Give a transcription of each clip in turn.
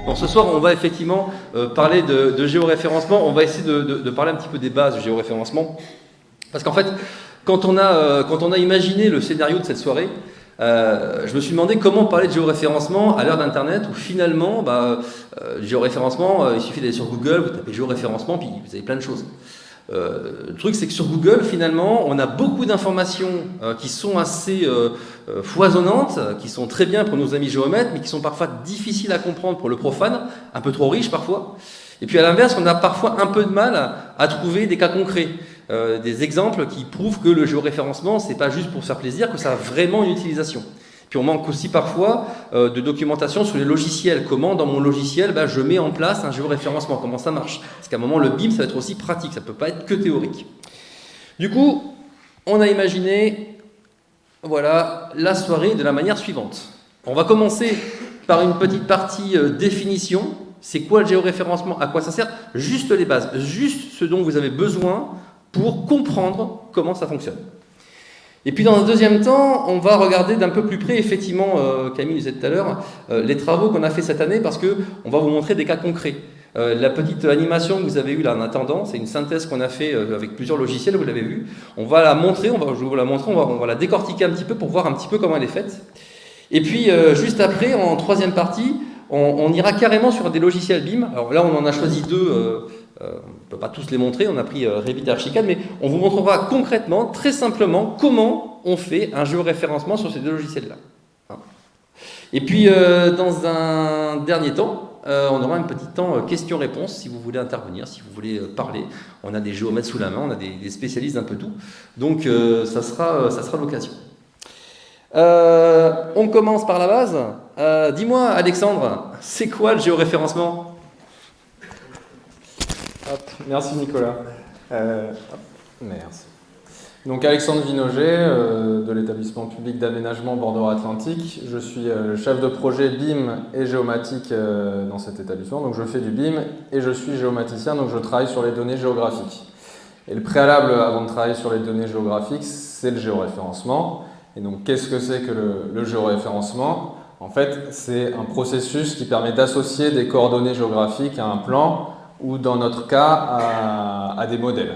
Bon, ce soir, on va effectivement parler de géoréférencement. On va essayer de parler un petit peu des bases du géoréférencement. Parce qu'en fait, quand on a imaginé le scénario de cette soirée, je me suis demandé comment parler de géoréférencement à l'heure d'Internet, où finalement, géoréférencement, il suffit d'aller sur Google, vous tapez géoréférencement, puis vous avez plein de choses. Le truc, c'est que sur Google, finalement, on a beaucoup d'informations qui sont assez foisonnantes, qui sont très bien pour nos amis géomètres, mais qui sont parfois difficiles à comprendre pour le profane, un peu trop riches parfois. Et puis à l'inverse, on a parfois un peu de mal à trouver des cas concrets, des exemples qui prouvent que le géoréférencement, c'est pas juste pour se faire plaisir, que ça a vraiment une utilisation. Puis on manque aussi parfois de documentation sur les logiciels. Comment dans mon logiciel, je mets en place un géoréférencement, comment ça marche. Parce qu'à un moment, le BIM, ça va être aussi pratique, ça ne peut pas être que théorique. Du coup, on a imaginé la soirée de la manière suivante. On va commencer par une petite partie définition. C'est quoi le géoréférencement? À quoi ça sert? Juste les bases, juste ce dont vous avez besoin pour comprendre comment ça fonctionne. Et puis dans un deuxième temps, on va regarder d'un peu plus près, effectivement, Camille disait tout à l'heure, les travaux qu'on a fait cette année, parce qu'on va vous montrer des cas concrets. La petite animation que vous avez eue là en attendant, c'est une synthèse qu'on a fait avec plusieurs logiciels, vous l'avez vu. On va la montrer, je vais vous la montrer, on va la décortiquer un petit peu pour voir un petit peu comment elle est faite. Et puis juste après, en troisième partie, on ira carrément sur des logiciels BIM. Alors là, on en a choisi deux. On ne peut pas tous les montrer, on a pris Revit et Archicad, mais on vous montrera concrètement, très simplement, comment on fait un géoréférencement sur ces deux logiciels-là. Et puis, dans un dernier temps, on aura un petit temps questions-réponses, si vous voulez intervenir, si vous voulez parler. On a des géomètres sous la main, on a des spécialistes d'un peu tout. Donc, ça sera l'occasion. On commence par la base. Dis-moi, Alexandre, c'est quoi le géoréférencement ? Merci Nicolas. Merci. Donc Alexandre Vinoget de l'établissement public d'aménagement Bordeaux-Atlantique. Je suis chef de projet BIM et géomatique dans cet établissement. Donc je fais du BIM et je suis géomaticien, donc je travaille sur les données géographiques. Et le préalable avant de travailler sur les données géographiques, c'est le géoréférencement. Et donc qu'est-ce que c'est que le géoréférencement? En fait, c'est un processus qui permet d'associer des coordonnées géographiques à un plan ou dans notre cas à des modèles.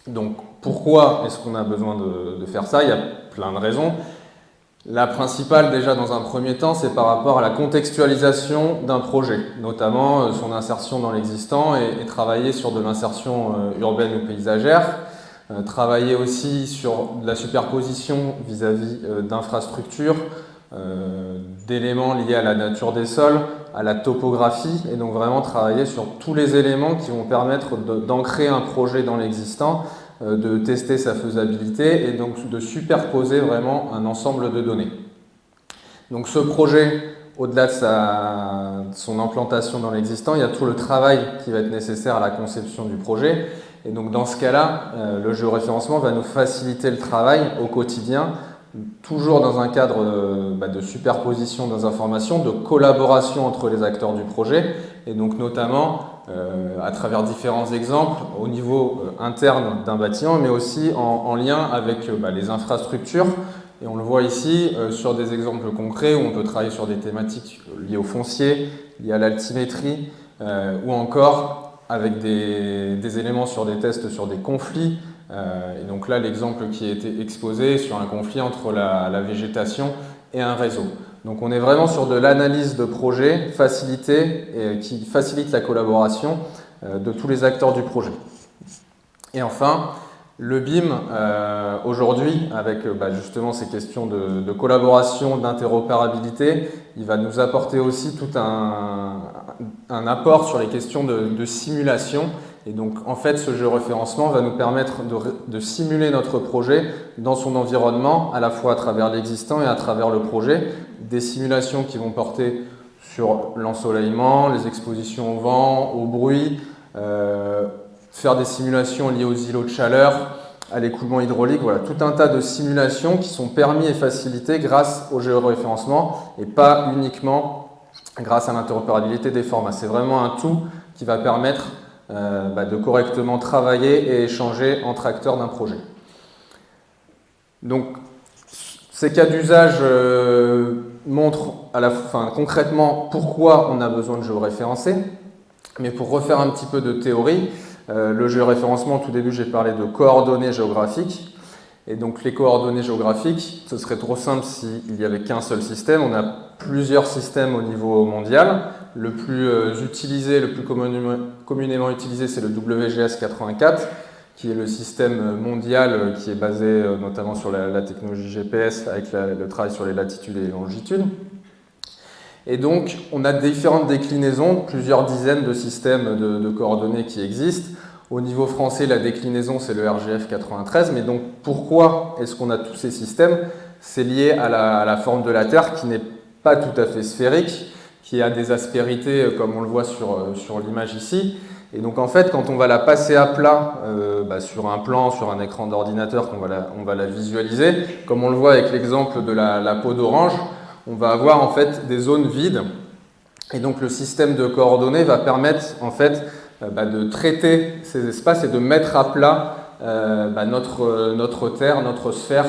Donc pourquoi est-ce qu'on a besoin de faire ça? Il y a plein de raisons. La principale déjà dans un premier temps, c'est par rapport à la contextualisation d'un projet, notamment son insertion dans l'existant et travailler sur de l'insertion urbaine ou paysagère, travailler aussi sur de la superposition vis-à-vis d'infrastructures, d'éléments liés à la nature des sols, à la topographie, et donc vraiment travailler sur tous les éléments qui vont permettre d'ancrer un projet dans l'existant, de tester sa faisabilité et donc de superposer vraiment un ensemble de données. Donc ce projet, au-delà de son implantation dans l'existant, il y a tout le travail qui va être nécessaire à la conception du projet, et donc dans ce cas-là, le géoréférencement va nous faciliter le travail au quotidien, toujours dans un cadre de superposition des informations, de collaboration entre les acteurs du projet, et donc notamment à travers différents exemples au niveau interne d'un bâtiment, mais aussi en lien avec les infrastructures. Et on le voit ici sur des exemples concrets où on peut travailler sur des thématiques liées au foncier, liées à l'altimétrie, ou encore avec des éléments sur des tests sur des conflits. Et donc là, l'exemple qui a été exposé sur un conflit entre la végétation et un réseau. Donc on est vraiment sur de l'analyse de projet qui facilite la collaboration de tous les acteurs du projet. Et enfin, le BIM, aujourd'hui, avec justement ces questions de collaboration, d'interopérabilité, il va nous apporter aussi tout un apport sur les questions de simulation. Et donc, en fait, ce géoréférencement va nous permettre de simuler notre projet dans son environnement, à la fois à travers l'existant et à travers le projet. Des simulations qui vont porter sur l'ensoleillement, les expositions au vent, au bruit, faire des simulations liées aux îlots de chaleur, à l'écoulement hydraulique. Voilà, tout un tas de simulations qui sont permis et facilitées grâce au géoréférencement et pas uniquement grâce à l'interopérabilité des formats. C'est vraiment un tout qui va permettre de correctement travailler et échanger entre acteurs d'un projet. Donc, Ces cas d'usage montrent concrètement pourquoi on a besoin de géoréférencer. Mais pour refaire un petit peu de théorie, le géoréférencement, au tout début, j'ai parlé de coordonnées géographiques. Et donc les coordonnées géographiques, ce serait trop simple s'il n'y avait qu'un seul système. On a plusieurs systèmes au niveau mondial. Le plus utilisé, le plus communément utilisé, c'est le WGS 84, qui est le système mondial qui est basé notamment sur la technologie GPS avec le travail sur les latitudes et les longitudes. Et donc, on a différentes déclinaisons, plusieurs dizaines de systèmes de coordonnées qui existent. Au niveau français, la déclinaison, c'est le RGF 93. Mais donc, pourquoi est-ce qu'on a tous ces systèmes? C'est lié à la forme de la Terre qui n'est pas tout à fait sphérique, qui a des aspérités, comme on le voit sur l'image ici. Et donc, en fait, quand on va la passer à plat sur un plan, sur un écran d'ordinateur, on va la visualiser, comme on le voit avec l'exemple de la peau d'orange, on va avoir en fait des zones vides. Et donc, le système de coordonnées va permettre en fait de traiter ces espaces et de mettre à plat notre Terre, notre sphère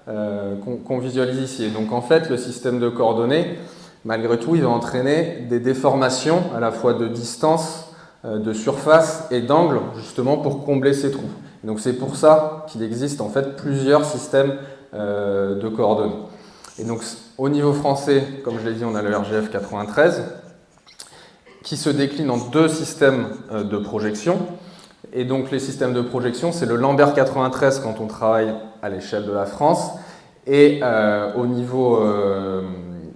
qu'on visualise ici. Et donc en fait, le système de coordonnées, malgré tout, il va entraîner des déformations à la fois de distance, de surface et d'angle, justement pour combler ces trous. Et donc c'est pour ça qu'il existe en fait plusieurs systèmes de coordonnées. Et donc au niveau français, comme je l'ai dit, on a le RGF 93, qui se décline en deux systèmes de projection. Et donc les systèmes de projection, c'est le Lambert 93 quand on travaille à l'échelle de la France, et au niveau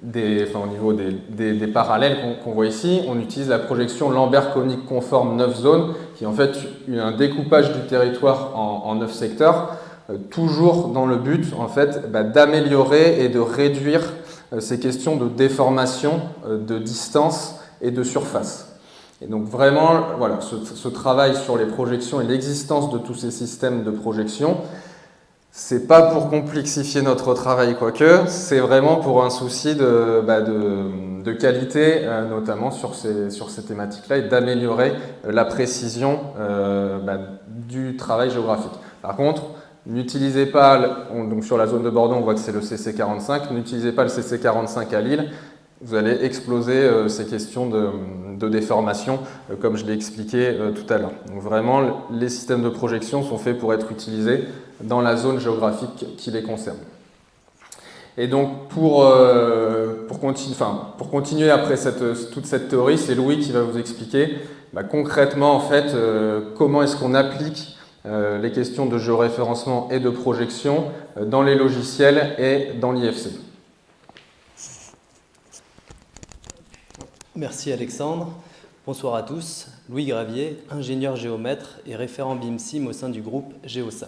des parallèles qu'on voit ici, on utilise la projection Lambert conique conforme 9 zones, qui est en fait un découpage du territoire en 9 secteurs, toujours dans le but en fait, d'améliorer et de réduire ces questions de déformation, de distance et de surface. Et donc vraiment, voilà, ce travail sur les projections et l'existence de tous ces systèmes de projection, c'est pas pour complexifier notre travail, quoique, c'est vraiment pour un souci de qualité, notamment sur ces thématiques-là, et d'améliorer la précision du travail géographique. Par contre, n'utilisez pas, donc sur la zone de Bordeaux, on voit que c'est le CC45, n'utilisez pas le CC45 à Lille, vous allez exploser ces questions de déformation, comme je l'ai expliqué tout à l'heure. Donc vraiment, les systèmes de projection sont faits pour être utilisés dans la zone géographique qui les concerne. Et donc, pour continuer après toute cette théorie, c'est Louis qui va vous expliquer concrètement, en fait, comment est-ce qu'on applique les questions de géoréférencement et de projection dans les logiciels et dans l'IFC. Merci Alexandre. Bonsoir à tous. Louis Gravier, ingénieur géomètre et référent BIM-SIM au sein du groupe Géosat.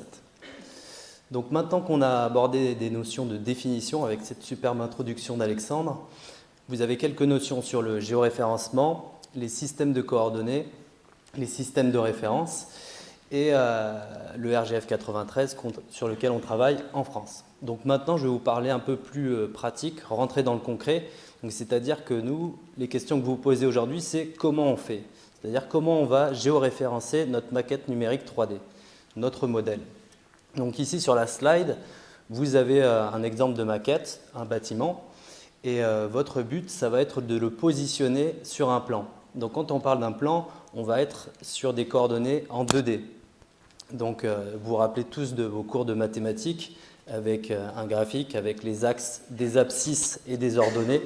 Donc maintenant qu'on a abordé des notions de définition avec cette superbe introduction d'Alexandre, vous avez quelques notions sur le géoréférencement, les systèmes de coordonnées, les systèmes de référence et le RGF 93 sur lequel on travaille en France. Donc maintenant, je vais vous parler un peu plus pratique, rentrer dans le concret. C'est-à-dire que nous, les questions que vous posez aujourd'hui, c'est comment on fait. C'est-à-dire comment on va géoréférencer notre maquette numérique 3D, notre modèle. Donc ici sur la slide, vous avez un exemple de maquette, un bâtiment, et votre but, ça va être de le positionner sur un plan. Donc quand on parle d'un plan, on va être sur des coordonnées en 2D. Donc vous vous rappelez tous de vos cours de mathématiques, avec un graphique avec les axes des abscisses et des ordonnées.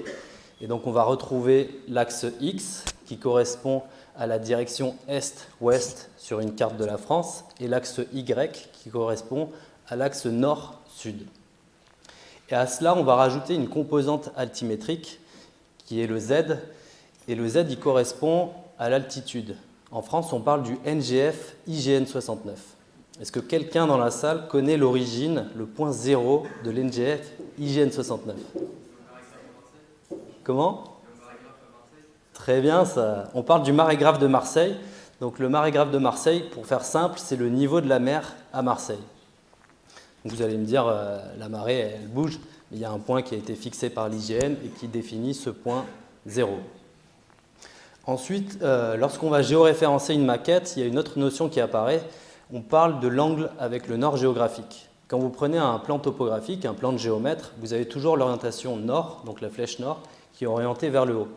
Et donc on va retrouver l'axe X qui correspond à la direction Est-Ouest sur une carte de la France et l'axe Y qui correspond à l'axe Nord-Sud. Et à cela, on va rajouter une composante altimétrique qui est le Z. Et le Z, il correspond à l'altitude. En France, on parle du NGF IGN 69. Est-ce que quelqu'un dans la salle connaît l'origine, le point zéro de l'NGF IGN 69 ? Comment ? Très bien, ça. On parle du marégraphe de Marseille. Donc le marégraphe de Marseille, pour faire simple, c'est le niveau de la mer à Marseille. Donc, vous allez me dire, la marée, elle bouge, mais il y a un point qui a été fixé par l'IGN et qui définit ce point zéro. Ensuite, lorsqu'on va géoréférencer une maquette, il y a une autre notion qui apparaît. On parle de l'angle avec le nord géographique. quand vous prenez un plan topographique, un plan de géomètre, vous avez toujours l'orientation nord, donc la flèche nord, qui est orientée vers le haut.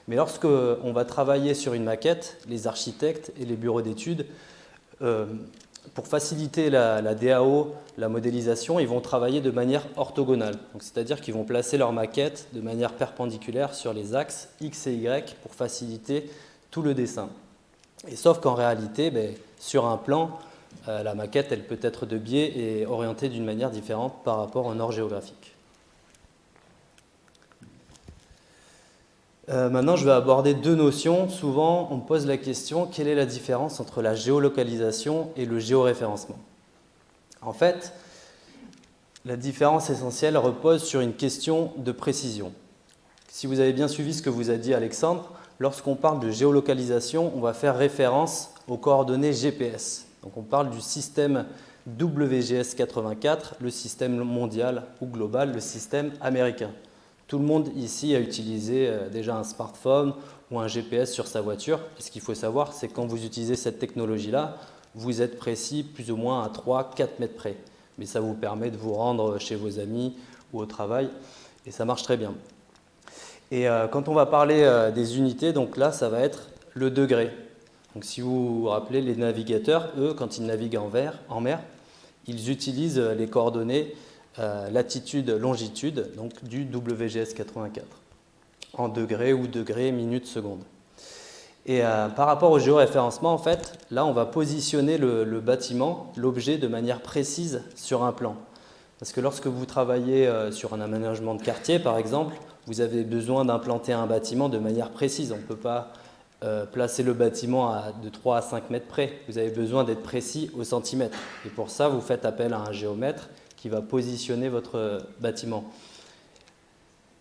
Mais lorsque on va travailler sur une maquette, les architectes et les bureaux d'études, pour faciliter la DAO, la modélisation, ils vont travailler de manière orthogonale. C'est-à-dire qu'ils vont placer leur maquette de manière perpendiculaire sur les axes X et Y pour faciliter tout le dessin. Et sauf qu'en réalité, sur un plan, la maquette elle peut être de biais et orientée d'une manière différente par rapport au nord géographique. Maintenant, je vais aborder deux notions. Souvent, on me pose la question, quelle est la différence entre la géolocalisation et le géoréférencement? En fait, la différence essentielle repose sur une question de précision. Si vous avez bien suivi ce que vous a dit Alexandre, lorsqu'on parle de géolocalisation, on va faire référence aux coordonnées GPS. Donc on parle du système WGS84, le système mondial ou global, le système américain. Tout le monde ici a utilisé déjà un smartphone ou un GPS sur sa voiture. Et ce qu'il faut savoir, c'est que quand vous utilisez cette technologie-là, vous êtes précis plus ou moins à 3-4 mètres près. Mais ça vous permet de vous rendre chez vos amis ou au travail et ça marche très bien. Et quand on va parler des unités, donc là, ça va être le degré. Donc si vous vous rappelez, les navigateurs, eux, quand ils naviguent en mer, ils utilisent les coordonnées latitude, longitude, donc du WGS84, en degrés ou degrés, minutes, secondes. Et par rapport au géoréférencement, en fait, là, on va positionner le bâtiment, l'objet, de manière précise sur un plan. Parce que lorsque vous travaillez sur un aménagement de quartier, par exemple, vous avez besoin d'implanter un bâtiment de manière précise. On ne peut pas placer le bâtiment de 3 à 5 mètres près. Vous avez besoin d'être précis au centimètre. Et pour ça, vous faites appel à un géomètre qui va positionner votre bâtiment.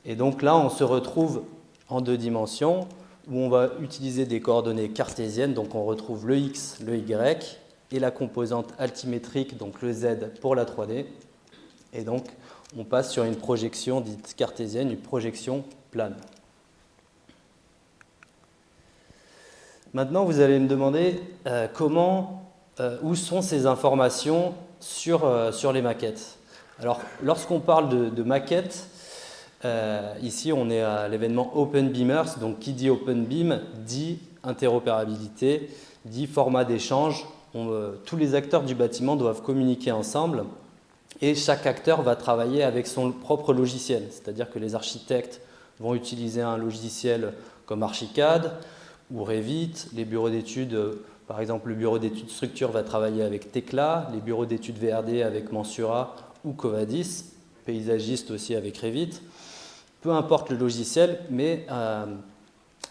Et donc là, on se retrouve en deux dimensions où on va utiliser des coordonnées cartésiennes. Donc on retrouve le X, le Y et la composante altimétrique, donc le Z pour la 3D. Et donc on passe sur une projection dite cartésienne, une projection plane. Maintenant, vous allez me demander où sont ces informations sur les maquettes. Alors, lorsqu'on parle de maquettes, ici on est à l'événement Open Beamers, donc qui dit Open Beam dit interopérabilité, dit format d'échange. Tous les acteurs du bâtiment doivent communiquer ensemble et chaque acteur va travailler avec son propre logiciel, c'est-à-dire que les architectes vont utiliser un logiciel comme Archicad ou Revit, les bureaux d'études. Par exemple, le bureau d'études structure va travailler avec Tekla, les bureaux d'études VRD avec Mensura ou Covadis, paysagistes aussi avec Revit. Peu importe le logiciel, mais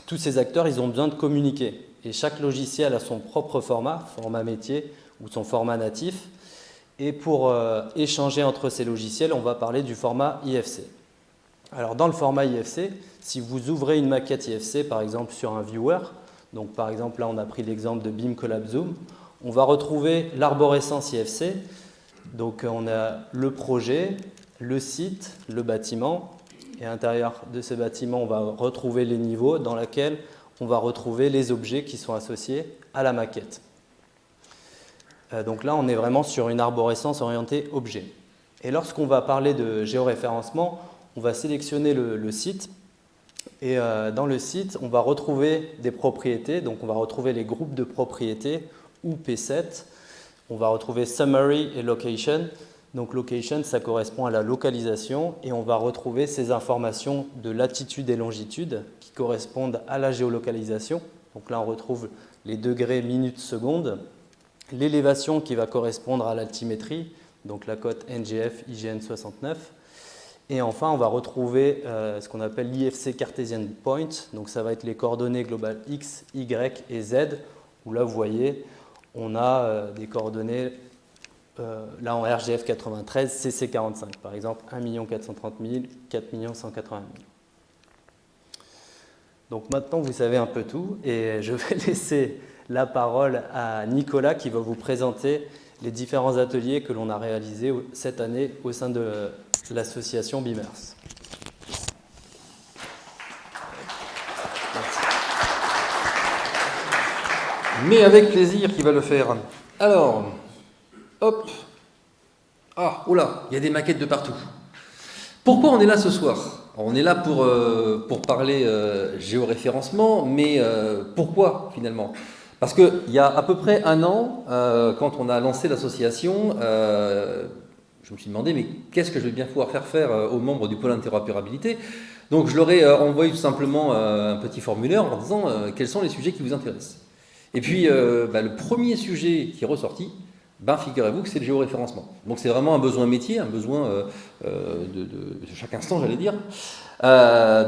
tous ces acteurs, ils ont besoin de communiquer. Et chaque logiciel a son propre format métier ou son format natif. Et pour échanger entre ces logiciels, on va parler du format IFC. Alors dans le format IFC, si vous ouvrez une maquette IFC, par exemple sur un viewer, donc par exemple là on a pris l'exemple de Beam Collab Zoom, on va retrouver l'arborescence IFC, donc on a le projet, le site, le bâtiment, et à l'intérieur de ce bâtiment on va retrouver les niveaux dans lesquels on va retrouver les objets qui sont associés à la maquette. Donc là on est vraiment sur une arborescence orientée objet. Et lorsqu'on va parler de géoréférencement, on va sélectionner le site. Et dans le site, on va retrouver des propriétés, donc on va retrouver les groupes de propriétés ou P7. On va retrouver Summary et Location. Donc Location, ça correspond à la localisation et on va retrouver ces informations de latitude et longitude qui correspondent à la géolocalisation. Donc là, on retrouve les degrés, minutes, secondes. L'élévation qui va correspondre à l'altimétrie, donc la cote NGF IGN 69. Et enfin, on va retrouver ce qu'on appelle l'IFC Cartesian Point. Donc ça va être les coordonnées globales X, Y et Z, où là, vous voyez, on a des coordonnées, là en RGF 93, CC 45, par exemple 1 430 000, 4 180 000. Donc maintenant, vous savez un peu tout, et je vais laisser la parole à Nicolas qui va vous présenter les différents ateliers que l'on a réalisés cette année au sein de l'association Beamers. Mais avec plaisir qu'il va le faire. Alors, hop, Ah, oh là, il y a des maquettes de partout. Pourquoi on est là ce soir? Alors, on est là pour parler géoréférencement, mais pourquoi finalement? Parce qu'il y a à peu près un an, quand on a lancé l'association, je me suis demandé, mais qu'est-ce que je vais bien pouvoir faire aux membres du pôle interopérabilité? Donc je leur ai envoyé tout simplement un petit formulaire en disant quels sont les sujets qui vous intéressent. Et puis le premier sujet qui est ressorti, figurez-vous que c'est le géoréférencement. Donc c'est vraiment un besoin métier, un besoin de chaque instant, j'allais dire.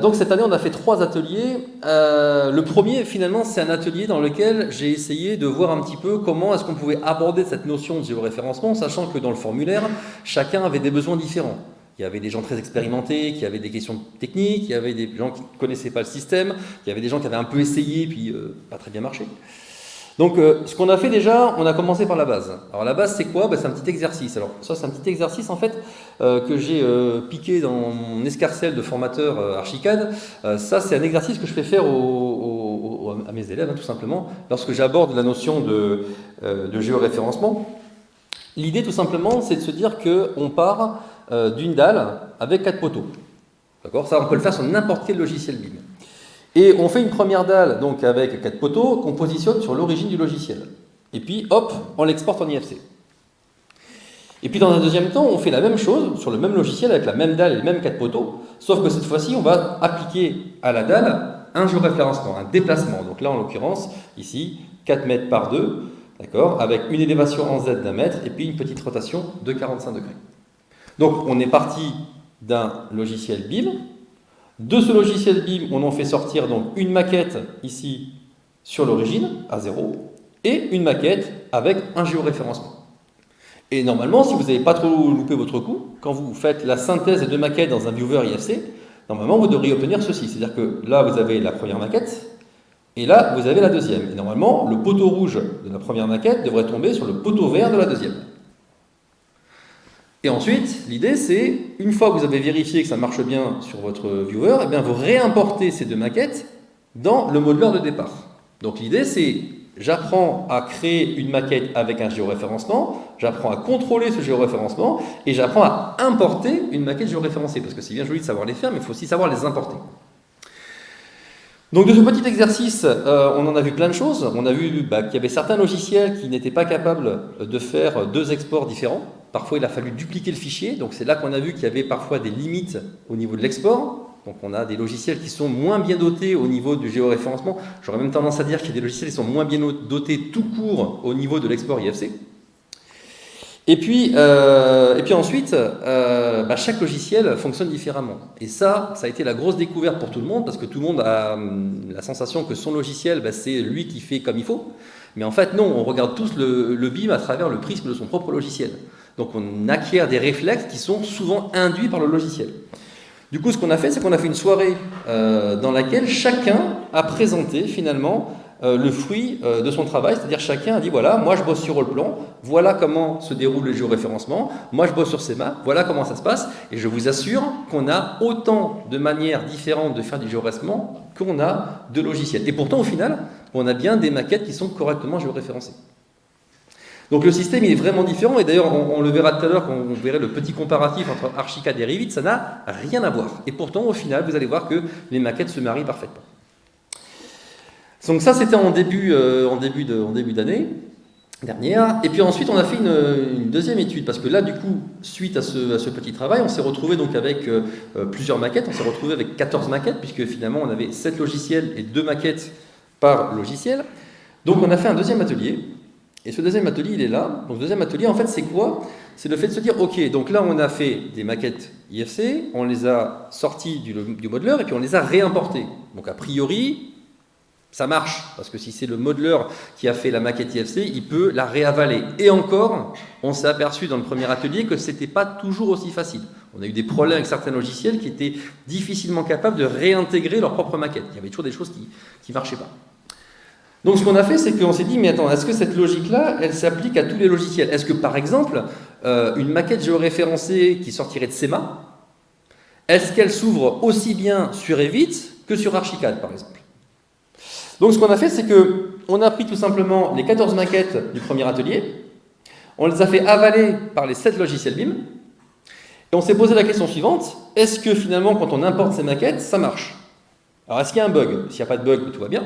Donc cette année, on a fait 3 ateliers. Le premier, finalement, c'est un atelier dans lequel j'ai essayé de voir un petit peu comment est-ce qu'on pouvait aborder cette notion de géoréférencement, sachant que dans le formulaire, chacun avait des besoins différents. Il y avait des gens très expérimentés, qui avaient des questions techniques, il y avait des gens qui ne connaissaient pas le système, il y avait des gens qui avaient un peu essayé, puis pas très bien marché. Donc, ce qu'on a fait déjà, on a commencé par la base. Alors, la base, c'est quoi? C'est un petit exercice. Alors, ça, c'est un petit exercice, en fait, que j'ai piqué dans mon escarcelle de formateur Archicad. Ça, c'est un exercice que je fais faire à mes élèves, tout simplement, lorsque j'aborde la notion de géoréférencement. L'idée, tout simplement, c'est de se dire qu'on part d'une dalle avec 4 poteaux. D'accord? Ça, on peut le faire sur n'importe quel logiciel BIM. Et on fait une première dalle donc avec 4 poteaux qu'on positionne sur l'origine du logiciel. Et puis hop, on l'exporte en IFC. Et puis dans un deuxième temps, on fait la même chose sur le même logiciel avec la même dalle et les mêmes 4 poteaux, sauf que cette fois-ci, on va appliquer à la dalle un géoréférencement, un déplacement. Donc là, en l'occurrence, ici, 4 mètres par 2, d'accord, avec une élévation en Z d'1 mètre et puis une petite rotation de 45 degrés. Donc on est parti d'un logiciel BIM. De ce logiciel BIM, on en fait sortir donc une maquette ici sur l'origine, à 0, et une maquette avec un géoréférencement. Et normalement, si vous n'avez pas trop loupé votre coup, quand vous faites la synthèse des 2 maquettes dans un viewer IFC, normalement vous devriez obtenir ceci. C'est-à-dire que là, vous avez la première maquette, et là, vous avez la deuxième. Et normalement, le poteau rouge de la première maquette devrait tomber sur le poteau vert de la deuxième. Et ensuite, l'idée c'est, une fois que vous avez vérifié que ça marche bien sur votre viewer, eh bien vous réimportez ces 2 maquettes dans le modeleur de départ. Donc l'idée c'est, j'apprends à créer une maquette avec un géoréférencement, j'apprends à contrôler ce géoréférencement, et j'apprends à importer une maquette géoréférencée, parce que c'est bien joli de savoir les faire, mais il faut aussi savoir les importer. Donc de ce petit exercice, on en a vu plein de choses. On a vu qu'il y avait certains logiciels qui n'étaient pas capables de faire 2 exports différents. Parfois, il a fallu dupliquer le fichier. Donc c'est là qu'on a vu qu'il y avait parfois des limites au niveau de l'export. Donc on a des logiciels qui sont moins bien dotés au niveau du géoréférencement. J'aurais même tendance à dire qu'il y a des logiciels qui sont moins bien dotés tout court au niveau de l'export IFC. Et puis ensuite, chaque logiciel fonctionne différemment. Et ça a été la grosse découverte pour tout le monde, parce que tout le monde a la sensation que son logiciel, c'est lui qui fait comme il faut. Mais en fait, non, on regarde tous le BIM à travers le prisme de son propre logiciel. Donc on acquiert des réflexes qui sont souvent induits par le logiciel. Du coup, ce qu'on a fait, c'est qu'on a fait une soirée dans laquelle chacun a présenté finalement le fruit de son travail, c'est-à-dire chacun a dit voilà, moi je bosse sur Rollplan, voilà comment se déroule le géoréférencement, moi je bosse sur SEMA, voilà comment ça se passe, et je vous assure qu'on a autant de manières différentes de faire du géoréférencement qu'on a de logiciels. Et pourtant, au final, on a bien des maquettes qui sont correctement géoréférencées. Donc le système il est vraiment différent, et d'ailleurs on le verra tout à l'heure quand on verrait le petit comparatif entre Archicad et Revit, ça n'a rien à voir. Et pourtant, au final, vous allez voir que les maquettes se marient parfaitement. Donc ça, c'était en début d'année dernière. Et puis ensuite, on a fait une deuxième étude, parce que là, du coup, suite à ce petit travail, on s'est retrouvé donc avec plusieurs maquettes. On s'est retrouvé avec 14 maquettes, puisque finalement, on avait 7 logiciels et 2 maquettes par logiciel. Donc on a fait un deuxième atelier. Et ce deuxième atelier, il est là. Donc le deuxième atelier, en fait, c'est quoi? C'est le fait de se dire, ok, donc là, on a fait des maquettes IFC, on les a sorties du modeleur, et puis on les a réimportées. Donc a priori, ça marche, parce que si c'est le modeleur qui a fait la maquette IFC, il peut la réavaler. Et encore, on s'est aperçu dans le premier atelier que ce n'était pas toujours aussi facile. On a eu des problèmes avec certains logiciels qui étaient difficilement capables de réintégrer leur propre maquette. Il y avait toujours des choses qui ne marchaient pas. Donc ce qu'on a fait, c'est qu'on s'est dit, mais attends, est-ce que cette logique-là, elle s'applique à tous les logiciels? Est-ce que par exemple, une maquette géoréférencée qui sortirait de SEMA, est-ce qu'elle s'ouvre aussi bien sur Revit que sur Archicad, par exemple? Donc ce qu'on a fait, c'est qu'on a pris tout simplement les 14 maquettes du premier atelier, On les a fait avaler par les 7 logiciels BIM. Et on s'est posé la question suivante, est-ce que finalement, quand on importe ces maquettes, ça marche? Alors, est-ce qu'il y a un bug? S'il n'y a pas de bug, tout va bien.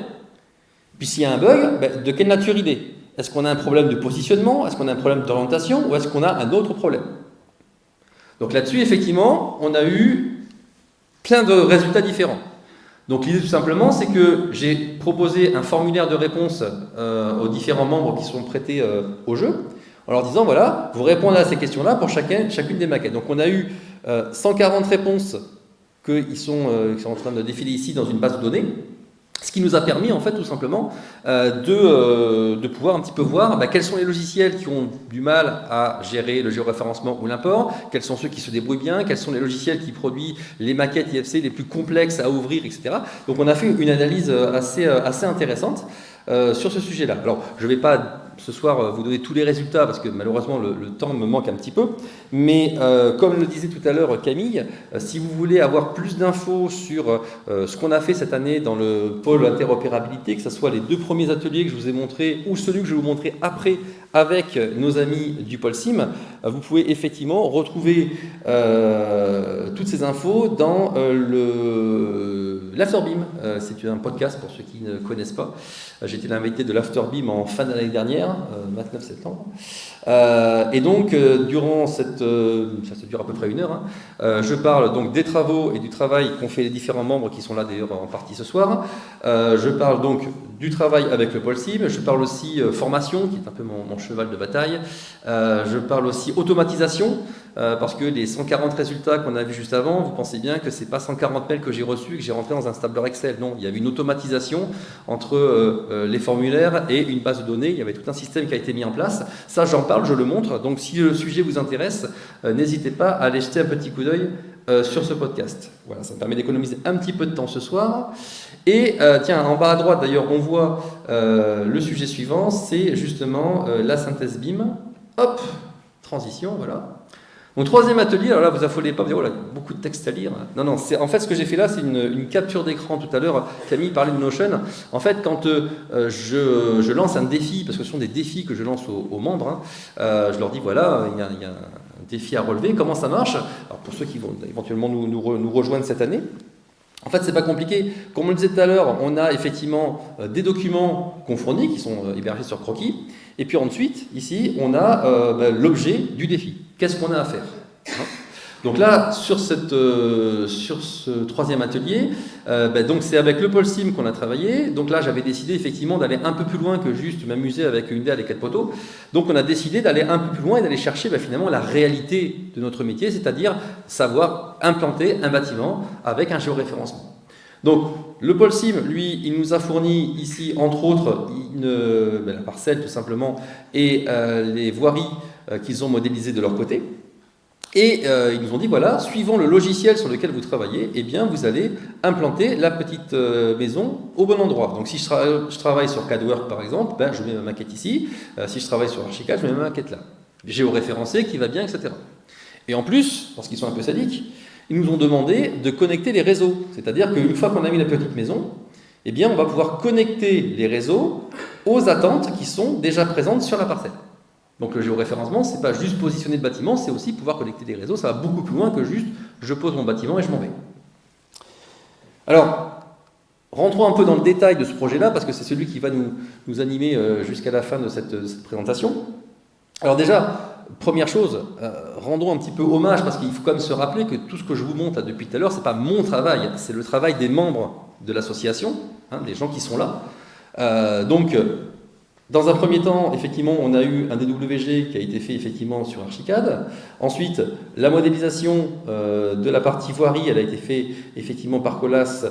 Puis s'il y a un bug, de quelle nature il est? Est-ce qu'on a un problème de positionnement? Est-ce qu'on a un problème d'orientation? Ou est-ce qu'on a un autre problème? Donc là-dessus, effectivement, on a eu plein de résultats différents. Donc l'idée tout simplement, c'est que j'ai proposé un formulaire de réponse aux différents membres qui sont prêtés au jeu, en leur disant, voilà, vous répondez à ces questions-là pour chacune des maquettes. Donc on a eu 140 réponses qui sont en train de défiler ici dans une base de données, ce qui nous a permis en fait tout simplement de pouvoir un petit peu voir quels sont les logiciels qui ont du mal à gérer le géoréférencement ou l'import, quels sont ceux qui se débrouillent bien, quels sont les logiciels qui produisent les maquettes IFC les plus complexes à ouvrir, etc. Donc on a fait une analyse assez intéressante sur ce sujet-là. Alors je ne vais pas ce soir vous donner tous les résultats parce que malheureusement le temps me manque un petit peu, mais comme le disait tout à l'heure Camille, si vous voulez avoir plus d'infos sur ce qu'on a fait cette année dans le pôle interopérabilité, que ce soit les 2 premiers ateliers que je vous ai montrés ou celui que je vais vous montrer après avec nos amis du pôle SIM, vous pouvez effectivement retrouver toutes ces infos dans l'Afterbim. C'est un podcast pour ceux qui ne connaissent pas. J'étais l'invité de l'Afterbim en fin d'année dernière, 29 septembre. Et donc, durant ça se dure à peu près 1 heure, je parle donc des travaux et du travail qu'ont fait les différents membres qui sont là d'ailleurs en partie ce soir. Je parle donc du travail avec le pôle SIM. Je parle aussi formation, qui est un peu mon cheval de bataille. Je parle aussi automatisation, parce que les 140 résultats qu'on a vus juste avant, vous pensez bien que c'est pas 140 mails que j'ai reçus et que j'ai rentré dans un tableur Excel. Non, il y avait une automatisation entre les formulaires et une base de données. Il y avait tout un système qui a été mis en place. Ça, j'en parle, je le montre. Donc, si le sujet vous intéresse, n'hésitez pas à aller jeter un petit coup d'œil sur ce podcast. Voilà, ça me permet d'économiser un petit peu de temps ce soir. Et tiens, en bas à droite, d'ailleurs, on voit le sujet suivant, c'est justement la synthèse BIM. Hop, transition, voilà. Mon 3e atelier, alors là, vous affolez pas, vous dites, oh là, beaucoup de texte à lire. Non, non, en fait, ce que j'ai fait là, c'est une capture d'écran tout à l'heure. Camille parlait de Notion. En fait, quand je lance un défi, parce que ce sont des défis que je lance aux membres, je leur dis, voilà, il y a un défi à relever, comment ça marche? Alors, pour ceux qui vont éventuellement nous rejoindre cette année, en fait, c'est pas compliqué. Comme on le disait tout à l'heure, on a effectivement des documents qu'on fournit, qui sont hébergés sur Croquis. Et puis ensuite, ici, on a l'objet du défi. Qu'est-ce qu'on a à faire? Donc là, sur ce 3e atelier, donc c'est avec le pôle SIM qu'on a travaillé. Donc là, j'avais décidé effectivement d'aller un peu plus loin que juste m'amuser avec une dalle et 4 poteaux. Donc on a décidé d'aller un peu plus loin et d'aller chercher finalement la réalité de notre métier, c'est-à-dire savoir implanter un bâtiment avec un géoréférencement. Donc le pôle SIM, lui, il nous a fourni ici, entre autres, la parcelle tout simplement et les voiries qu'ils ont modélisées de leur côté. Et ils nous ont dit, voilà, suivant le logiciel sur lequel vous travaillez, eh bien, vous allez implanter la petite maison au bon endroit. Donc, si je travaille sur CADWork, par exemple, je mets ma maquette ici. Si je travaille sur Archicad, je mets ma maquette là. Géoréférencé, qui va bien, etc. Et en plus, parce qu'ils sont un peu sadiques, ils nous ont demandé de connecter les réseaux. C'est-à-dire qu'une fois qu'on a mis la petite maison, eh bien, on va pouvoir connecter les réseaux aux attentes qui sont déjà présentes sur la parcelle. Donc le géoréférencement, c'est pas juste positionner le bâtiment, c'est aussi pouvoir connecter des réseaux. Ça va beaucoup plus loin que juste je pose mon bâtiment et je m'en vais. Alors, rentrons un peu dans le détail de ce projet-là, parce que c'est celui qui va nous animer jusqu'à la fin de cette présentation. Alors déjà, première chose, rendons un petit peu hommage, parce qu'il faut quand même se rappeler que tout ce que je vous montre depuis tout à l'heure, c'est pas mon travail, c'est le travail des membres de l'association, des gens qui sont là. Donc, dans un premier temps, effectivement, on a eu un DWG qui a été fait effectivement sur Archicad. Ensuite, la modélisation de la partie voirie, elle a été faite effectivement par Colas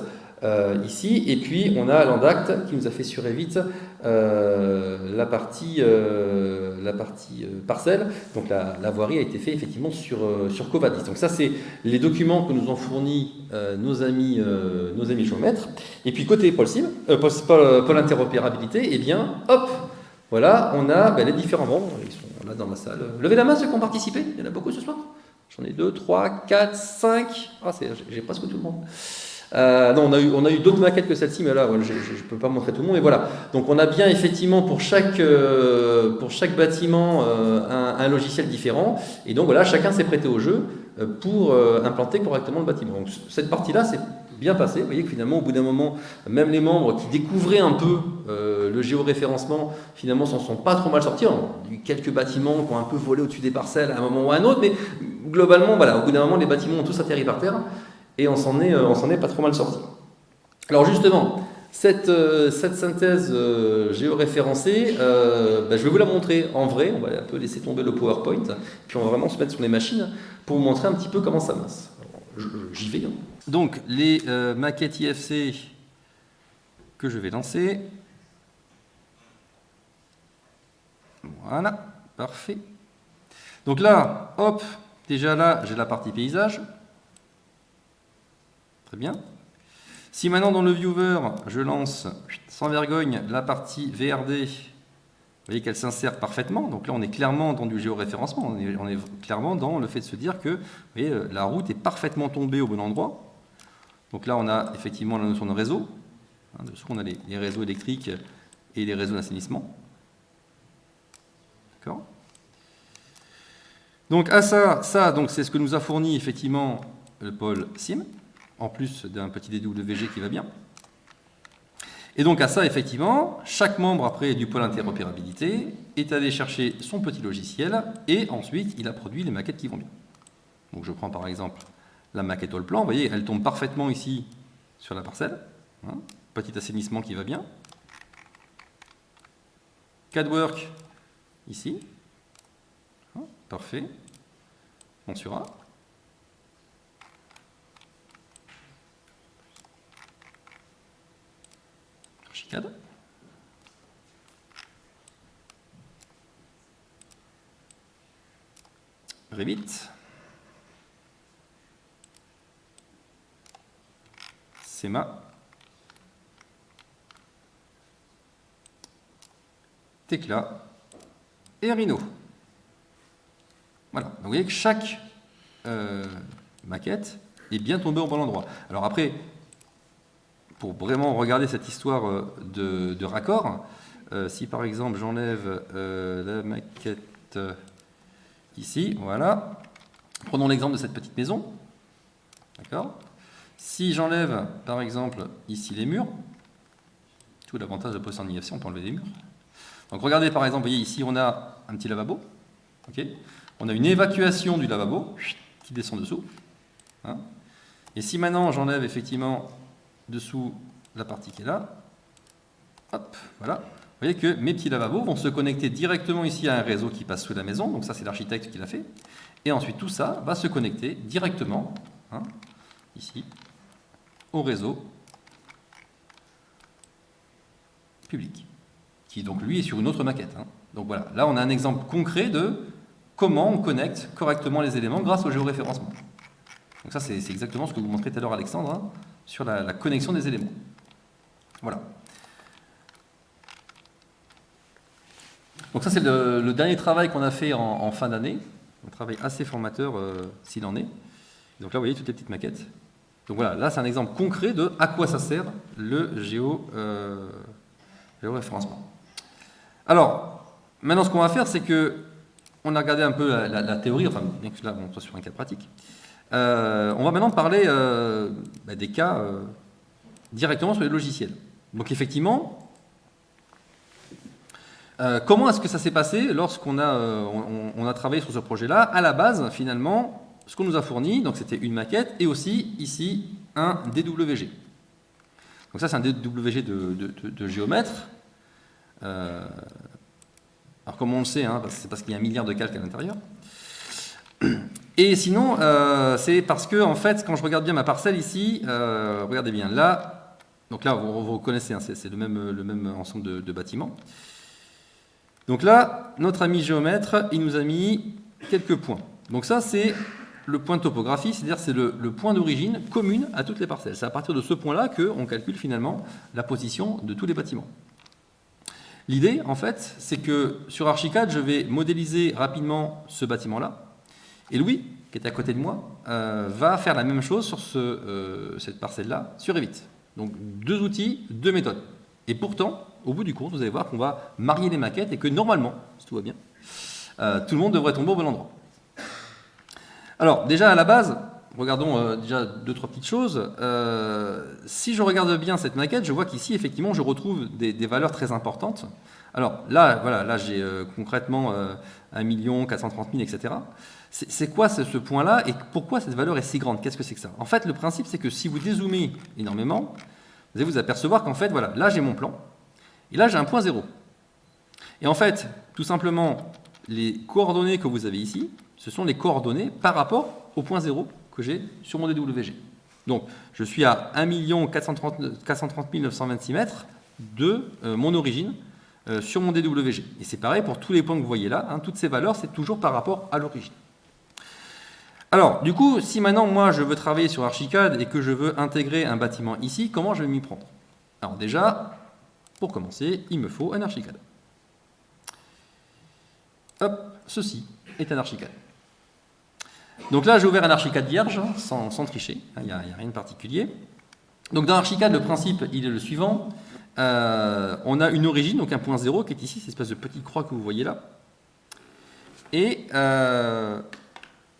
ici. Et puis, on a Landact qui nous a fait sur Revit la partie parcelle. Donc, la voirie a été faite effectivement sur Covadis. Donc, ça, c'est les documents que nous ont fournis nos amis géomètres. Et puis, côté Pôle SIM, Pôle interopérabilité, eh bien, hop, voilà, on a les différents membres. Ils sont là dans ma salle. Levez la main ceux qui ont participé. Il y en a beaucoup ce soir. J'en ai 2, 3, 4, 5. Ah, j'ai presque tout le monde. Non, on a eu d'autres maquettes que celle-ci, mais là, voilà, je ne peux pas montrer tout le monde. Mais voilà. Donc, on a bien effectivement pour chaque bâtiment un logiciel différent. Et donc, voilà, chacun s'est prêté au jeu pour implanter correctement le bâtiment. Donc, cette partie-là, c'est bien passé. Vous voyez que finalement, au bout d'un moment, même les membres qui découvraient un peu le géoréférencement, finalement, s'en sont pas trop mal sortis. Il y a eu quelques bâtiments qui ont un peu volé au-dessus des parcelles à un moment ou à un autre, mais globalement, voilà, au bout d'un moment, les bâtiments ont tous atterri par terre. Et on s'en est pas trop mal sorti. Alors justement, cette synthèse géoréférencée, je vais vous la montrer en vrai. On va un peu laisser tomber le PowerPoint, puis on va vraiment se mettre sur les machines pour vous montrer un petit peu comment ça masse. J'y vais. Hein. Donc les maquettes IFC que je vais lancer. Voilà, parfait. Donc là, hop, déjà là, j'ai la partie paysage. Très bien. Si maintenant dans le viewer, je lance sans vergogne la partie VRD, vous voyez qu'elle s'insère parfaitement. Donc là, on est clairement dans du géoréférencement. On est clairement dans le fait de se dire que vous voyez, la route est parfaitement tombée au bon endroit. Donc là, on a effectivement la notion de réseau. Dessous, on a les réseaux électriques et les réseaux d'assainissement. D'accord ? Donc à ça donc c'est ce que nous a fourni effectivement le pôle SIM, en plus d'un petit DWG qui va bien. Et donc à ça, effectivement, chaque membre après du pôle interopérabilité est allé chercher son petit logiciel et ensuite il a produit les maquettes qui vont bien. Donc je prends par exemple la maquette all plan, vous voyez, elle tombe parfaitement ici sur la parcelle. Hein, petit assainissement qui va bien. CADWork ici. Hein, parfait. Monsura. Archicad. Revit. SEMA. Tecla et Rhino. Voilà, donc vous voyez que chaque maquette est bien tombée au bon endroit. Alors après, pour vraiment regarder cette histoire de raccord, si par exemple j'enlève la maquette ici, voilà, prenons l'exemple de cette petite maison, d'accord. Si j'enlève par exemple ici les murs, tout l'avantage de poser en IFC, on peut enlever les murs. Donc regardez par exemple, vous voyez ici on a un petit lavabo, ok. On a une évacuation du lavabo qui descend dessous. Hein. Et si maintenant j'enlève effectivement dessous la partie qui est là, hop, voilà. Vous voyez que mes petits lavabos vont se connecter directement ici à un réseau qui passe sous la maison. Donc ça c'est l'architecte qui l'a fait. Et ensuite tout ça va se connecter directement, hein, ici, au réseau public. Qui donc lui est sur une autre maquette. Hein. Donc voilà, là on a un exemple concret de comment on connecte correctement les éléments grâce au géoréférencement. Donc ça, c'est exactement ce que vous montrez tout à l'heure, Alexandre, hein, sur la connexion des éléments. Voilà. Donc ça, c'est le dernier travail qu'on a fait en fin d'année. Un travail assez formateur, s'il en est. Donc là, vous voyez toutes les petites maquettes. Donc voilà, là, c'est un exemple concret de à quoi ça sert le géoréférencement. Alors, maintenant, ce qu'on va faire, c'est que on a regardé un peu la théorie, enfin, bien que là, on soit sur un cas pratique. On va maintenant parler des cas directement sur les logiciels. Donc, effectivement, comment est-ce que ça s'est passé lorsqu'on a, on a travaillé sur ce projet-là? À la base, finalement, ce qu'on nous a fourni, donc c'était une maquette et aussi, ici, un DWG. Donc ça, c'est un DWG de géomètre. Alors comme on le sait, hein, c'est parce qu'il y a 1 milliard de calques à l'intérieur. Et sinon, c'est parce que, en fait, quand je regarde bien ma parcelle ici, regardez bien, là, donc là, vous reconnaissez, hein, c'est le même ensemble de bâtiments. Donc là, notre ami géomètre, il nous a mis quelques points. Donc ça, c'est le point de topographie, c'est-à-dire c'est le point d'origine commune à toutes les parcelles. C'est à partir de ce point-là qu'on calcule finalement la position de tous les bâtiments. L'idée, en fait, c'est que sur Archicad, je vais modéliser rapidement ce bâtiment-là. Et Louis, qui est à côté de moi, va faire la même chose sur cette parcelle-là, sur Revit. Donc 2 outils, 2 méthodes. Et pourtant, au bout du compte, vous allez voir qu'on va marier les maquettes et que normalement, si tout va bien, tout le monde devrait tomber au bon endroit. Alors, déjà à la base, regardons déjà 2-3 petites choses. Si je regarde bien cette maquette, je vois qu'ici, effectivement, je retrouve des valeurs très importantes. Alors là, voilà, là j'ai concrètement 1 430 000, etc. C'est quoi ce point-là et pourquoi cette valeur est si grande? Qu'est-ce que c'est que ça? En fait, le principe, c'est que si vous dézoomez énormément, vous allez vous apercevoir qu'en fait, voilà, là j'ai mon plan, et là j'ai un point 0. Et en fait, tout simplement, les coordonnées que vous avez ici, ce sont les coordonnées par rapport au point 0 que j'ai sur mon DWG. Donc, je suis à 1 430 926 mètres de mon origine sur mon DWG. Et c'est pareil pour tous les points que vous voyez là, hein, toutes ces valeurs, c'est toujours par rapport à l'origine. Alors, du coup, si maintenant, moi, je veux travailler sur Archicad et que je veux intégrer un bâtiment ici, comment je vais m'y prendre? Alors déjà, pour commencer, il me faut un Archicad. Hop, ceci est un Archicad. Donc là, j'ai ouvert un Archicad vierge, sans tricher, il n'y a rien de particulier. Donc dans Archicad, le principe, il est le suivant. On a une origine, donc un point 0 qui est ici, cette espèce de petite croix que vous voyez là. Et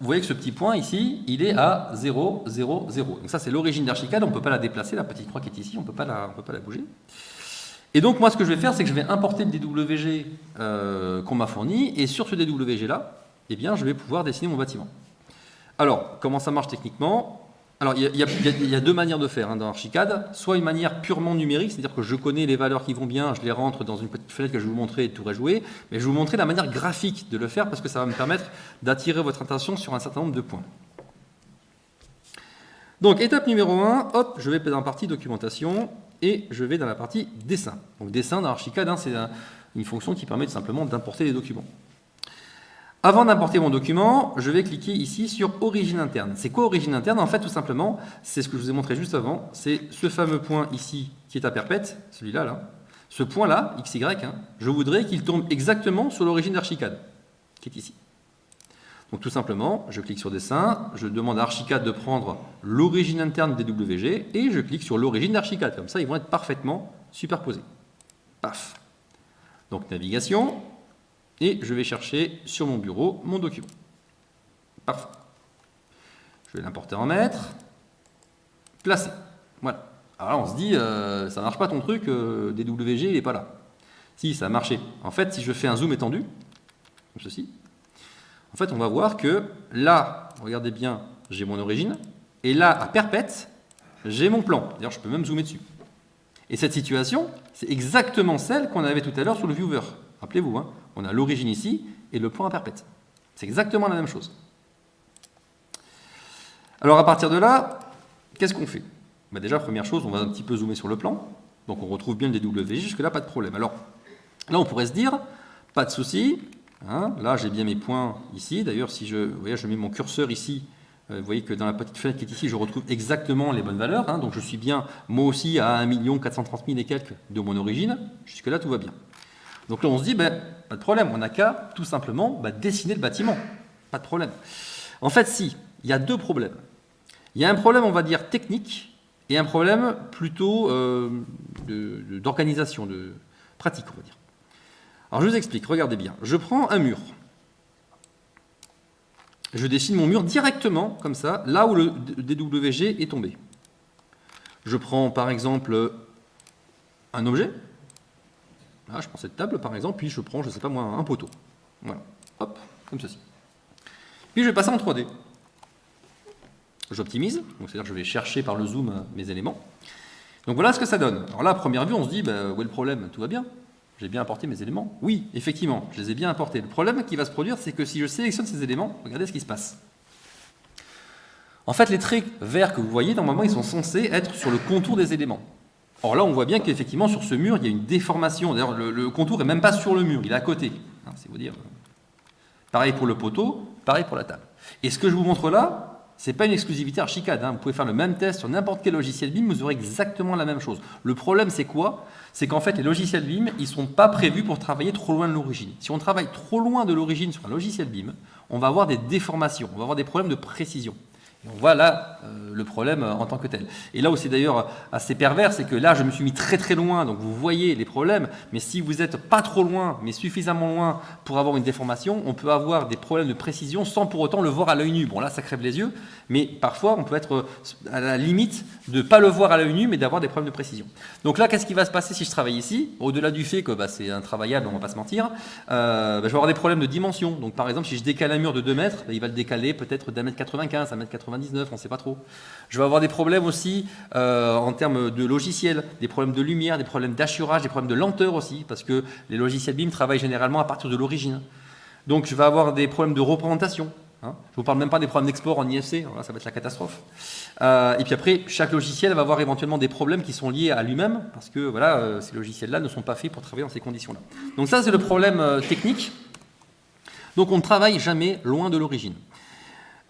vous voyez que ce petit point ici, il est à 0, 0, 0. Donc ça, c'est l'origine d'Archicad, on ne peut pas la déplacer, la petite croix qui est ici, on ne peut pas la bouger. Et donc moi, ce que je vais faire, c'est que je vais importer le DWG qu'on m'a fourni, et sur ce DWG-là, eh bien, je vais pouvoir dessiner mon bâtiment. Alors, comment ça marche techniquement? Alors, il y a 2 manières de faire dans Archicad. Soit une manière purement numérique, c'est-à-dire que je connais les valeurs qui vont bien, je les rentre dans une petite fenêtre que je vais vous montrer et tout rejouer. Mais je vais vous montrer la manière graphique de le faire parce que ça va me permettre d'attirer votre attention sur un certain nombre de points. Donc, étape numéro 1, hop, je vais dans la partie documentation et je vais dans la partie dessin. Donc, dessin dans Archicad, c'est une fonction qui permet tout simplement d'importer les documents. Avant d'importer mon document, je vais cliquer ici sur Origine interne. C'est quoi Origine interne? En fait, tout simplement, c'est ce que je vous ai montré juste avant. C'est ce fameux point ici qui est à perpète, celui-là, là. Ce point-là, XY, je voudrais qu'il tombe exactement sur l'origine d'Archicad, qui est ici. Donc tout simplement, je clique sur Dessin, je demande à Archicad de prendre l'origine interne des WG et je clique sur l'origine d'Archicad. Comme ça, ils vont être parfaitement superposés. Paf. Donc navigation. Et je vais chercher sur mon bureau mon document. Parfait. Je vais l'importer en maître. Placer. Voilà. Alors là, on se dit, ça ne marche pas ton truc, DWG, il n'est pas là. Si, ça a marché. En fait, si je fais un zoom étendu, comme ceci, en fait, on va voir que là, regardez bien, j'ai mon origine, et là, à perpète, j'ai mon plan. D'ailleurs, je peux même zoomer dessus. Et cette situation, c'est exactement celle qu'on avait tout à l'heure sur le viewer. Rappelez-vous, on a l'origine ici et le point à perpète. C'est exactement la même chose. Alors à partir de là, qu'est-ce qu'on fait? Déjà, première chose, on va un petit peu zoomer sur le plan. Donc on retrouve bien le DWG, jusque-là, pas de problème. Alors là, on pourrait se dire, pas de souci. Là, j'ai bien mes points ici. D'ailleurs, si je mets mon curseur ici, vous voyez que dans la petite fenêtre qui est ici, je retrouve exactement les bonnes valeurs. Donc je suis bien, moi aussi, à 1 430 000 et quelques de mon origine. Jusque-là, tout va bien. Donc là, on se dit, pas de problème, on n'a qu'à tout simplement dessiner le bâtiment. Pas de problème. En fait, si, il y a 2 problèmes. Il y a un problème, on va dire, technique, et un problème plutôt d'organisation, de pratique, on va dire. Alors, je vous explique, regardez bien. Je prends un mur. Je dessine mon mur directement, comme ça, là où le DWG est tombé. Je prends, par exemple, un objet. Là, je prends cette table, par exemple, puis je prends, je ne sais pas moi, un poteau. Voilà. Hop, comme ceci. Puis je vais passer en 3D. J'optimise, donc c'est-à-dire que je vais chercher par le zoom mes éléments. Donc voilà ce que ça donne. Alors là, à première vue, on se dit, où est le problème? Tout va bien. J'ai bien apporté mes éléments. Oui, effectivement, je les ai bien apportés. Le problème qui va se produire, c'est que si je sélectionne ces éléments, regardez ce qui se passe. En fait, les traits verts que vous voyez, normalement, ils sont censés être sur le contour des éléments. Or là, on voit bien qu'effectivement, sur ce mur, il y a une déformation. D'ailleurs, le contour n'est même pas sur le mur, il est à côté. C'est vous dire. Pareil pour le poteau, pareil pour la table. Et ce que je vous montre là, C'est pas une exclusivité Archicad, hein. Vous pouvez faire le même test sur n'importe quel logiciel BIM, vous aurez exactement la même chose. Le problème, c'est quoi? C'est qu'en fait, les logiciels BIM, ils sont pas prévus pour travailler trop loin de l'origine. Si on travaille trop loin de l'origine sur un logiciel BIM, on va avoir des déformations, on va avoir des problèmes de précision. Et on voit là le problème en tant que tel. Et là où c'est d'ailleurs assez pervers, c'est que là, je me suis mis très très loin, donc vous voyez les problèmes, mais si vous n'êtes pas trop loin, mais suffisamment loin pour avoir une déformation, on peut avoir des problèmes de précision sans pour autant le voir à l'œil nu. Bon là, ça crève les yeux, mais parfois, on peut être à la limite de ne pas le voir à l'œil nu, mais d'avoir des problèmes de précision. Donc là, qu'est-ce qui va se passer si je travaille ici? Au-delà du fait que c'est intravaillable, on ne va pas se mentir, je vais avoir des problèmes de dimension. Donc par exemple, si je décale un mur de 2 mètres, il va le décaler peut-être d'1,95 m, 1,99 m, on ne sait pas trop. Je vais avoir des problèmes aussi en termes de logiciel, des problèmes de lumière, des problèmes d'assurage, des problèmes de lenteur aussi, parce que les logiciels BIM travaillent généralement à partir de l'origine. Donc je vais avoir des problèmes de représentation. Je ne vous parle même pas des problèmes d'export en IFC, alors là, ça va être la catastrophe. Et puis après, chaque logiciel va avoir éventuellement des problèmes qui sont liés à lui-même, parce que voilà, ces logiciels-là ne sont pas faits pour travailler dans ces conditions-là. Donc ça, c'est le problème technique. Donc on ne travaille jamais loin de l'origine.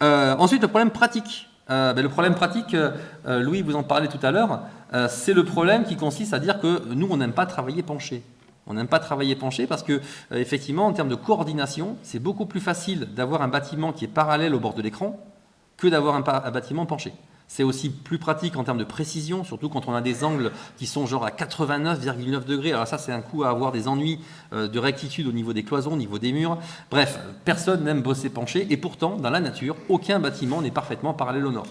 Ensuite, le problème pratique. Le problème pratique, Louis vous en parlait tout à l'heure, c'est le problème qui consiste à dire que nous, on n'aime pas travailler penché. On n'aime pas travailler penché parce que, effectivement, en termes de coordination, c'est beaucoup plus facile d'avoir un bâtiment qui est parallèle au bord de l'écran que d'avoir un bâtiment penché. C'est aussi plus pratique en termes de précision, surtout quand on a des angles qui sont genre à 89,9 degrés. Alors ça, c'est un coup à avoir des ennuis de rectitude au niveau des cloisons, au niveau des murs. Bref, personne n'aime bosser penché et pourtant, dans la nature, aucun bâtiment n'est parfaitement parallèle au nord.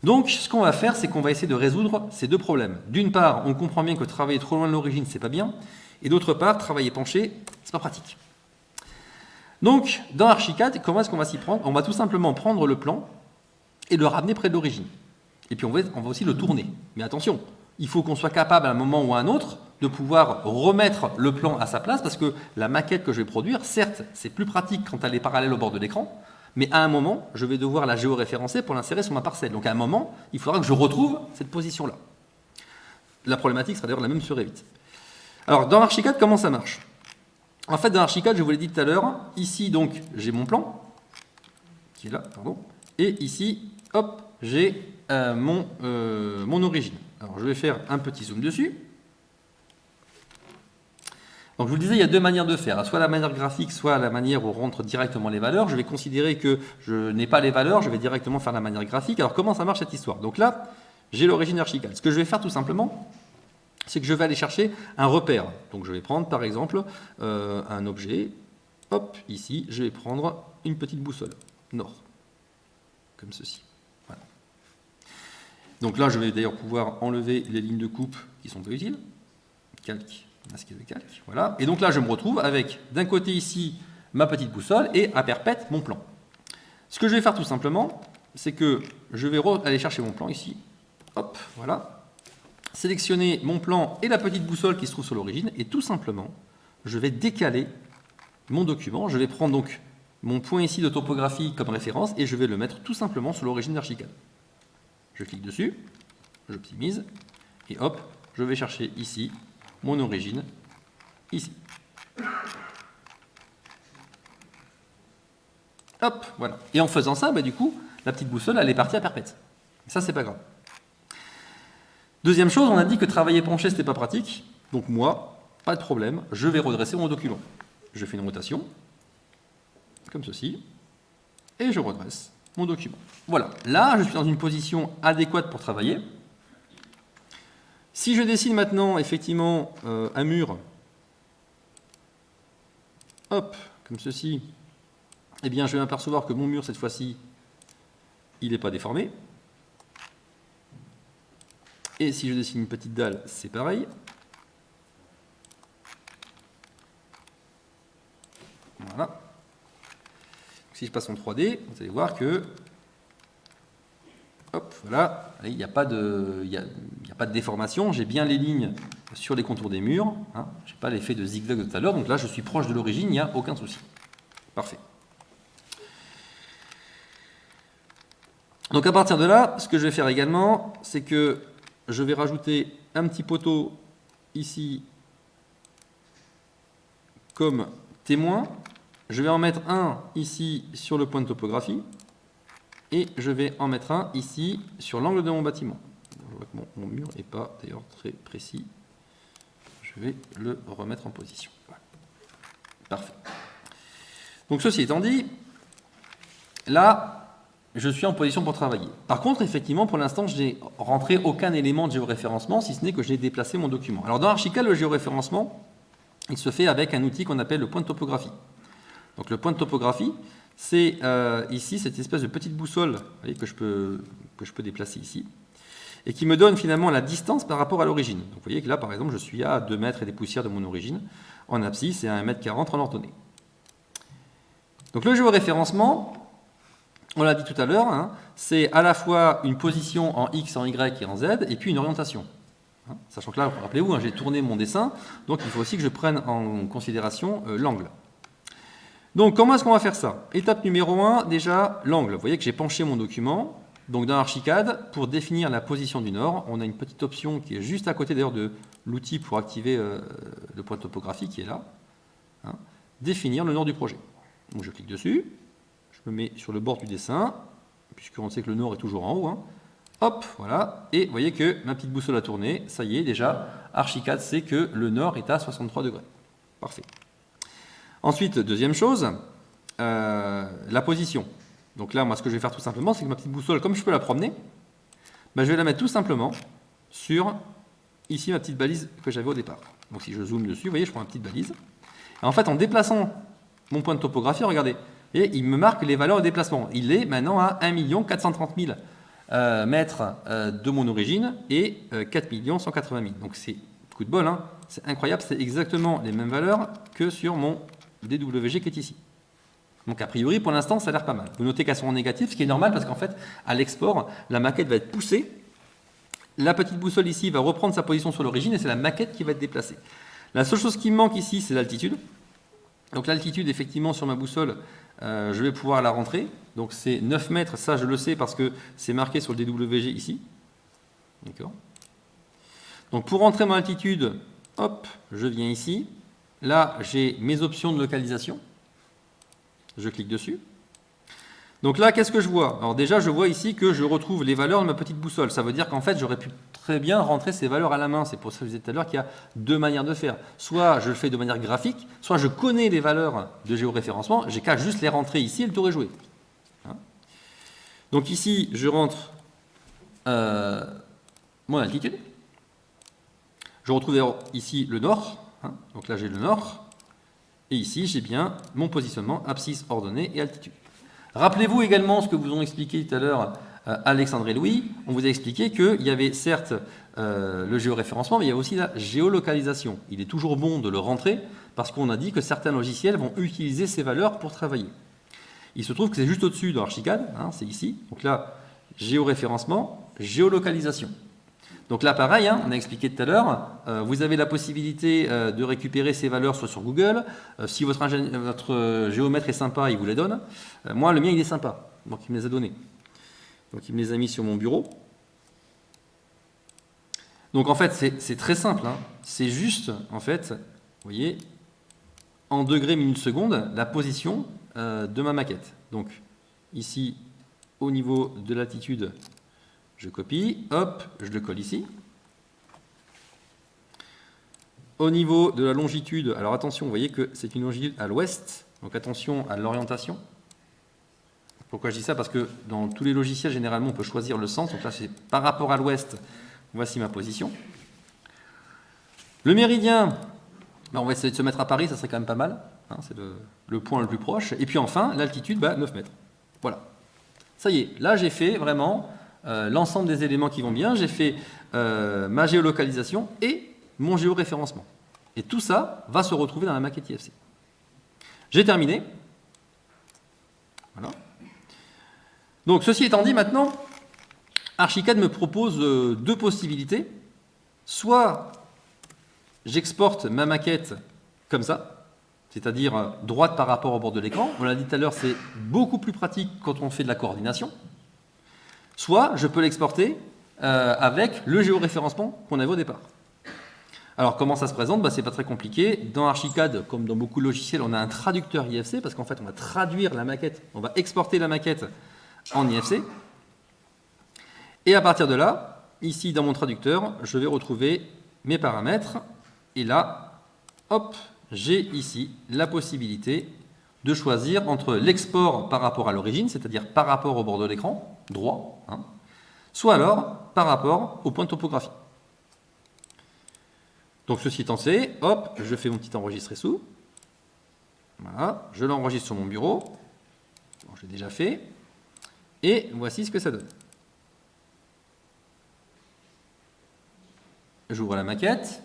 Donc, ce qu'on va faire, c'est qu'on va essayer de résoudre ces deux problèmes. D'une part, on comprend bien que travailler trop loin de l'origine, c'est pas bien. Et d'autre part, travailler penché, c'est pas pratique. Donc, dans Archicad, comment est-ce qu'on va s'y prendre? On va tout simplement prendre le plan et le ramener près de l'origine. Et puis on va aussi le tourner. Mais attention, il faut qu'on soit capable à un moment ou à un autre de pouvoir remettre le plan à sa place parce que la maquette que je vais produire, certes, c'est plus pratique quand elle est parallèle au bord de l'écran, mais à un moment, je vais devoir la géoréférencer pour l'insérer sur ma parcelle. Donc à un moment, il faudra que je retrouve cette position-là. La problématique sera d'ailleurs la même sur Revit. Alors dans Archicad, comment ça marche? En fait, dans Archicad, je vous l'ai dit tout à l'heure, ici donc j'ai mon plan, qui est là, pardon, et ici, hop, j'ai mon origine. Alors je vais faire un petit zoom dessus. Donc je vous le disais, il y a deux manières de faire, soit la manière graphique, soit la manière où on rentre directement les valeurs. Je vais considérer que je n'ai pas les valeurs, je vais directement faire la manière graphique. Alors comment ça marche cette histoire? Donc là, j'ai l'origine Archicad. Ce que je vais faire tout simplement, c'est que je vais aller chercher un repère. Donc je vais prendre par exemple un objet, hop, ici, je vais prendre une petite boussole, nord, comme ceci. Voilà. Donc là, je vais d'ailleurs pouvoir enlever les lignes de coupe qui sont pas utiles, calque, masquer le calque, voilà. Et donc là, je me retrouve avec d'un côté ici ma petite boussole et à perpète mon plan. Ce que je vais faire tout simplement, c'est que je vais aller chercher mon plan ici, hop, voilà. Sélectionner mon plan et la petite boussole qui se trouve sur l'origine et tout simplement, je vais décaler mon document. Je vais prendre donc mon point ici de topographie comme référence et je vais le mettre tout simplement sur l'origine d'Archicad. Je clique dessus, j'optimise et hop, je vais chercher ici mon origine, ici. Hop, voilà. Et en faisant ça, du coup, la petite boussole, elle est partie à perpète. Ça, c'est pas grave. Deuxième chose, on a dit que travailler penché, c'était pas pratique. Donc moi, pas de problème, je vais redresser mon document. Je fais une rotation, comme ceci, et je redresse mon document. Voilà, là, je suis dans une position adéquate pour travailler. Si je dessine maintenant, effectivement, un mur, hop, comme ceci, eh bien, je vais m'apercevoir que mon mur, cette fois-ci, il n'est pas déformé. Et si je dessine une petite dalle, c'est pareil. Voilà. Si je passe en 3D, vous allez voir que, hop, voilà, il n'y a pas de déformation. J'ai bien les lignes sur les contours des murs. Hein, je n'ai pas l'effet de zigzag de tout à l'heure. Donc là, je suis proche de l'origine, il n'y a aucun souci. Parfait. Donc à partir de là, ce que je vais faire également, c'est que je vais rajouter un petit poteau ici comme témoin. Je vais en mettre un ici sur le point de topographie. et je vais en mettre un ici sur l'angle de mon bâtiment. Je vois que mon mur n'est pas d'ailleurs très précis. Je vais le remettre en position. Voilà. Parfait. Donc ceci étant dit, là, je suis en position pour travailler. Par contre, effectivement, pour l'instant, je n'ai rentré aucun élément de géoréférencement, si ce n'est que j'ai déplacé mon document. Alors dans Archicad, le géoréférencement, il se fait avec un outil qu'on appelle le point de topographie. Donc le point de topographie, c'est ici cette espèce de petite boussole, vous voyez, que je peux déplacer ici, et qui me donne finalement la distance par rapport à l'origine. Donc vous voyez que là, par exemple, je suis à 2 mètres et des poussières de mon origine, en abscisse, et à 1,40 m en ordonnée. Donc le géoréférencement, on l'a dit tout à l'heure, hein, c'est à la fois une position en X, en Y et en Z, et puis une orientation. Hein, sachant que là, rappelez-vous, hein, j'ai tourné mon dessin, donc il faut aussi que je prenne en considération l'angle. Donc comment est-ce qu'on va faire ça? Étape numéro 1, déjà l'angle. Vous voyez que j'ai penché mon document. Donc dans Archicad, pour définir la position du nord, on a une petite option qui est juste à côté d'ailleurs de l'outil pour activer le point de topographie qui est là. Hein, définir le nord du projet. Donc je clique dessus. Je me mets sur le bord du dessin, puisqu'on sait que le nord est toujours en haut. Hein. Hop, voilà. Et vous voyez que ma petite boussole a tourné. Ça y est, déjà, Archicad sait que le nord est à 63 degrés. Parfait. Ensuite, deuxième chose, la position. Donc là, moi, ce que je vais faire tout simplement, c'est que ma petite boussole, comme je peux la promener, ben, je vais la mettre tout simplement sur, ici, ma petite balise que j'avais au départ. Donc si je zoome dessus, vous voyez, je prends ma petite balise. Et en fait, en déplaçant mon point de topographie, regardez, et il me marque les valeurs de déplacement. Il est maintenant à 1 430 000 mètres de mon origine et 4 180 000. Donc c'est coup de bol, hein, c'est incroyable, c'est exactement les mêmes valeurs que sur mon DWG qui est ici. Donc a priori, pour l'instant, ça a l'air pas mal. Vous notez qu'elles sont en négatif, ce qui est normal parce qu'en fait, à l'export, la maquette va être poussée. La petite boussole ici va reprendre sa position sur l'origine et c'est la maquette qui va être déplacée. La seule chose qui me manque ici, c'est l'altitude. Donc l'altitude, effectivement, sur ma boussole, je vais pouvoir la rentrer. Donc c'est 9 mètres, ça je le sais parce que c'est marqué sur le DWG ici. D'accord. Donc pour rentrer mon altitude, hop, je viens ici. Là, j'ai mes options de localisation. Je clique dessus. Donc là, qu'est-ce que je vois? Alors déjà, je vois ici que je retrouve les valeurs de ma petite boussole. Ça veut dire qu'en fait, j'aurais pu très bien rentrer ces valeurs à la main. C'est pour ça que je disais tout à l'heure qu'il y a deux manières de faire. Soit je le fais de manière graphique, soit je connais les valeurs de géoréférencement, j'ai qu'à juste les rentrer ici et le tour est joué. Hein? Donc ici, je rentre mon altitude. Je retrouve d'ailleurs ici le nord. Hein? Donc là, j'ai le nord. Et ici, j'ai bien mon positionnement, abscisse, ordonnée et altitude. Rappelez-vous également ce que vous ont expliqué tout à l'heure Alexandre et Louis. On vous a expliqué qu'il y avait certes le géoréférencement, mais il y a aussi la géolocalisation. Il est toujours bon de le rentrer parce qu'on a dit que certains logiciels vont utiliser ces valeurs pour travailler. Il se trouve que c'est juste au-dessus dans Archicad, hein, c'est ici. Donc là, géoréférencement, géolocalisation. Donc là, pareil, hein, on a expliqué tout à l'heure, vous avez la possibilité de récupérer ces valeurs soit sur Google, si votre géomètre est sympa, il vous les donne. Moi, le mien, il est sympa, donc il me les a donnés. Donc il me les a mis sur mon bureau. Donc en fait, c'est très simple, hein. C'est juste, en fait, vous voyez, en degrés, minutes, secondes, la position de ma maquette. Donc ici, au niveau de l'altitude, je copie, hop, je le colle ici. Au niveau de la longitude, alors attention, vous voyez que c'est une longitude à l'ouest, donc attention à l'orientation. Pourquoi je dis ça? Parce que dans tous les logiciels, généralement, on peut choisir le sens. Donc là, c'est par rapport à l'ouest, voici ma position. Le méridien, ben on va essayer de se mettre à Paris, ça serait quand même pas mal. Hein, c'est le point le plus proche. Et puis enfin, l'altitude, 9 mètres. Voilà. Ça y est, là j'ai fait vraiment l'ensemble des éléments qui vont bien. J'ai fait ma géolocalisation et mon géoréférencement. Et tout ça va se retrouver dans la maquette IFC. J'ai terminé. Voilà. Donc ceci étant dit, maintenant, Archicad me propose deux possibilités. Soit j'exporte ma maquette comme ça, c'est-à-dire droite par rapport au bord de l'écran. On l'a dit tout à l'heure, c'est beaucoup plus pratique quand on fait de la coordination. Soit je peux l'exporter avec le géoréférencement qu'on avait au départ. Alors comment ça se présente? C'est pas très compliqué. Dans Archicad, comme dans beaucoup de logiciels, on a un traducteur IFC parce qu'en fait on va traduire la maquette, on va exporter la maquette en IFC. Et à partir de là, ici dans mon traducteur, je vais retrouver mes paramètres. Et là, hop, j'ai ici la possibilité de choisir entre l'export par rapport à l'origine, c'est-à-dire par rapport au bord de l'écran, droit, hein, soit alors par rapport au point de topographie. Donc ceci étant fait, hop, je fais mon petit enregistré sous. Voilà, je l'enregistre sur mon bureau. Bon, j'ai déjà fait. Et voici ce que ça donne. J'ouvre la maquette.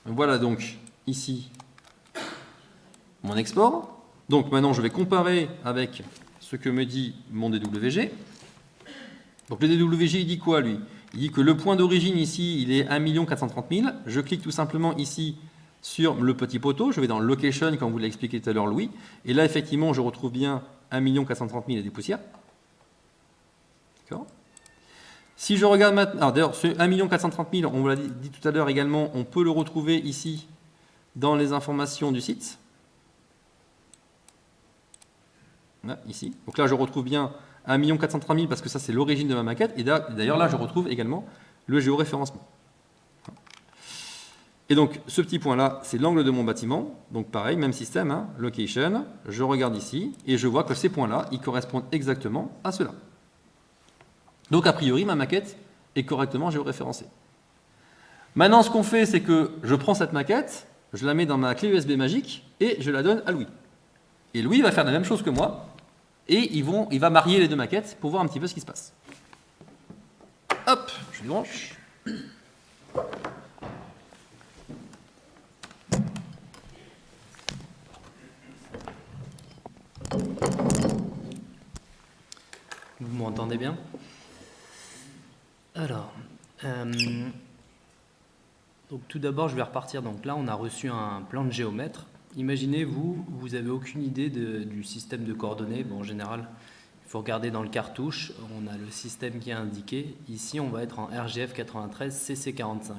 Voilà donc ici mon export. Donc maintenant je vais comparer avec ce que me dit mon DWG. Donc le DWG il dit quoi lui? Il dit que le point d'origine ici il est 1 430 000. Je clique tout simplement ici sur le petit poteau. Je vais dans Location comme vous l'avez expliqué tout à l'heure Louis. Et là effectivement je retrouve bien 1 430 000 et des poussières. D'accord. Si je regarde maintenant, d'ailleurs, ce 1 430 000, on vous l'a dit tout à l'heure également, on peut le retrouver ici dans les informations du site. Là, ici. Donc là, je retrouve bien 1 430 000 parce que ça, c'est l'origine de ma maquette. Et d'ailleurs, là, je retrouve également le géoréférencement. Et donc, ce petit point-là, c'est l'angle de mon bâtiment. Donc, pareil, même système, hein, location. Je regarde ici et je vois que ces points-là, ils correspondent exactement à cela. Donc, a priori, ma maquette est correctement géoréférencée. Maintenant, ce qu'on fait, c'est que je prends cette maquette, je la mets dans ma clé USB magique et je la donne à Louis. Et Louis va faire la même chose que moi et il va marier les deux maquettes pour voir un petit peu ce qui se passe. Hop, je débranche. Vous m'entendez bien? Alors, donc tout d'abord, je vais repartir. Donc là, on a reçu un plan de géomètre. Imaginez, vous n'avez aucune idée du système de coordonnées. Bon, en général, il faut regarder dans le cartouche. On a le système qui est indiqué. Ici, on va être en RGF 93 CC45.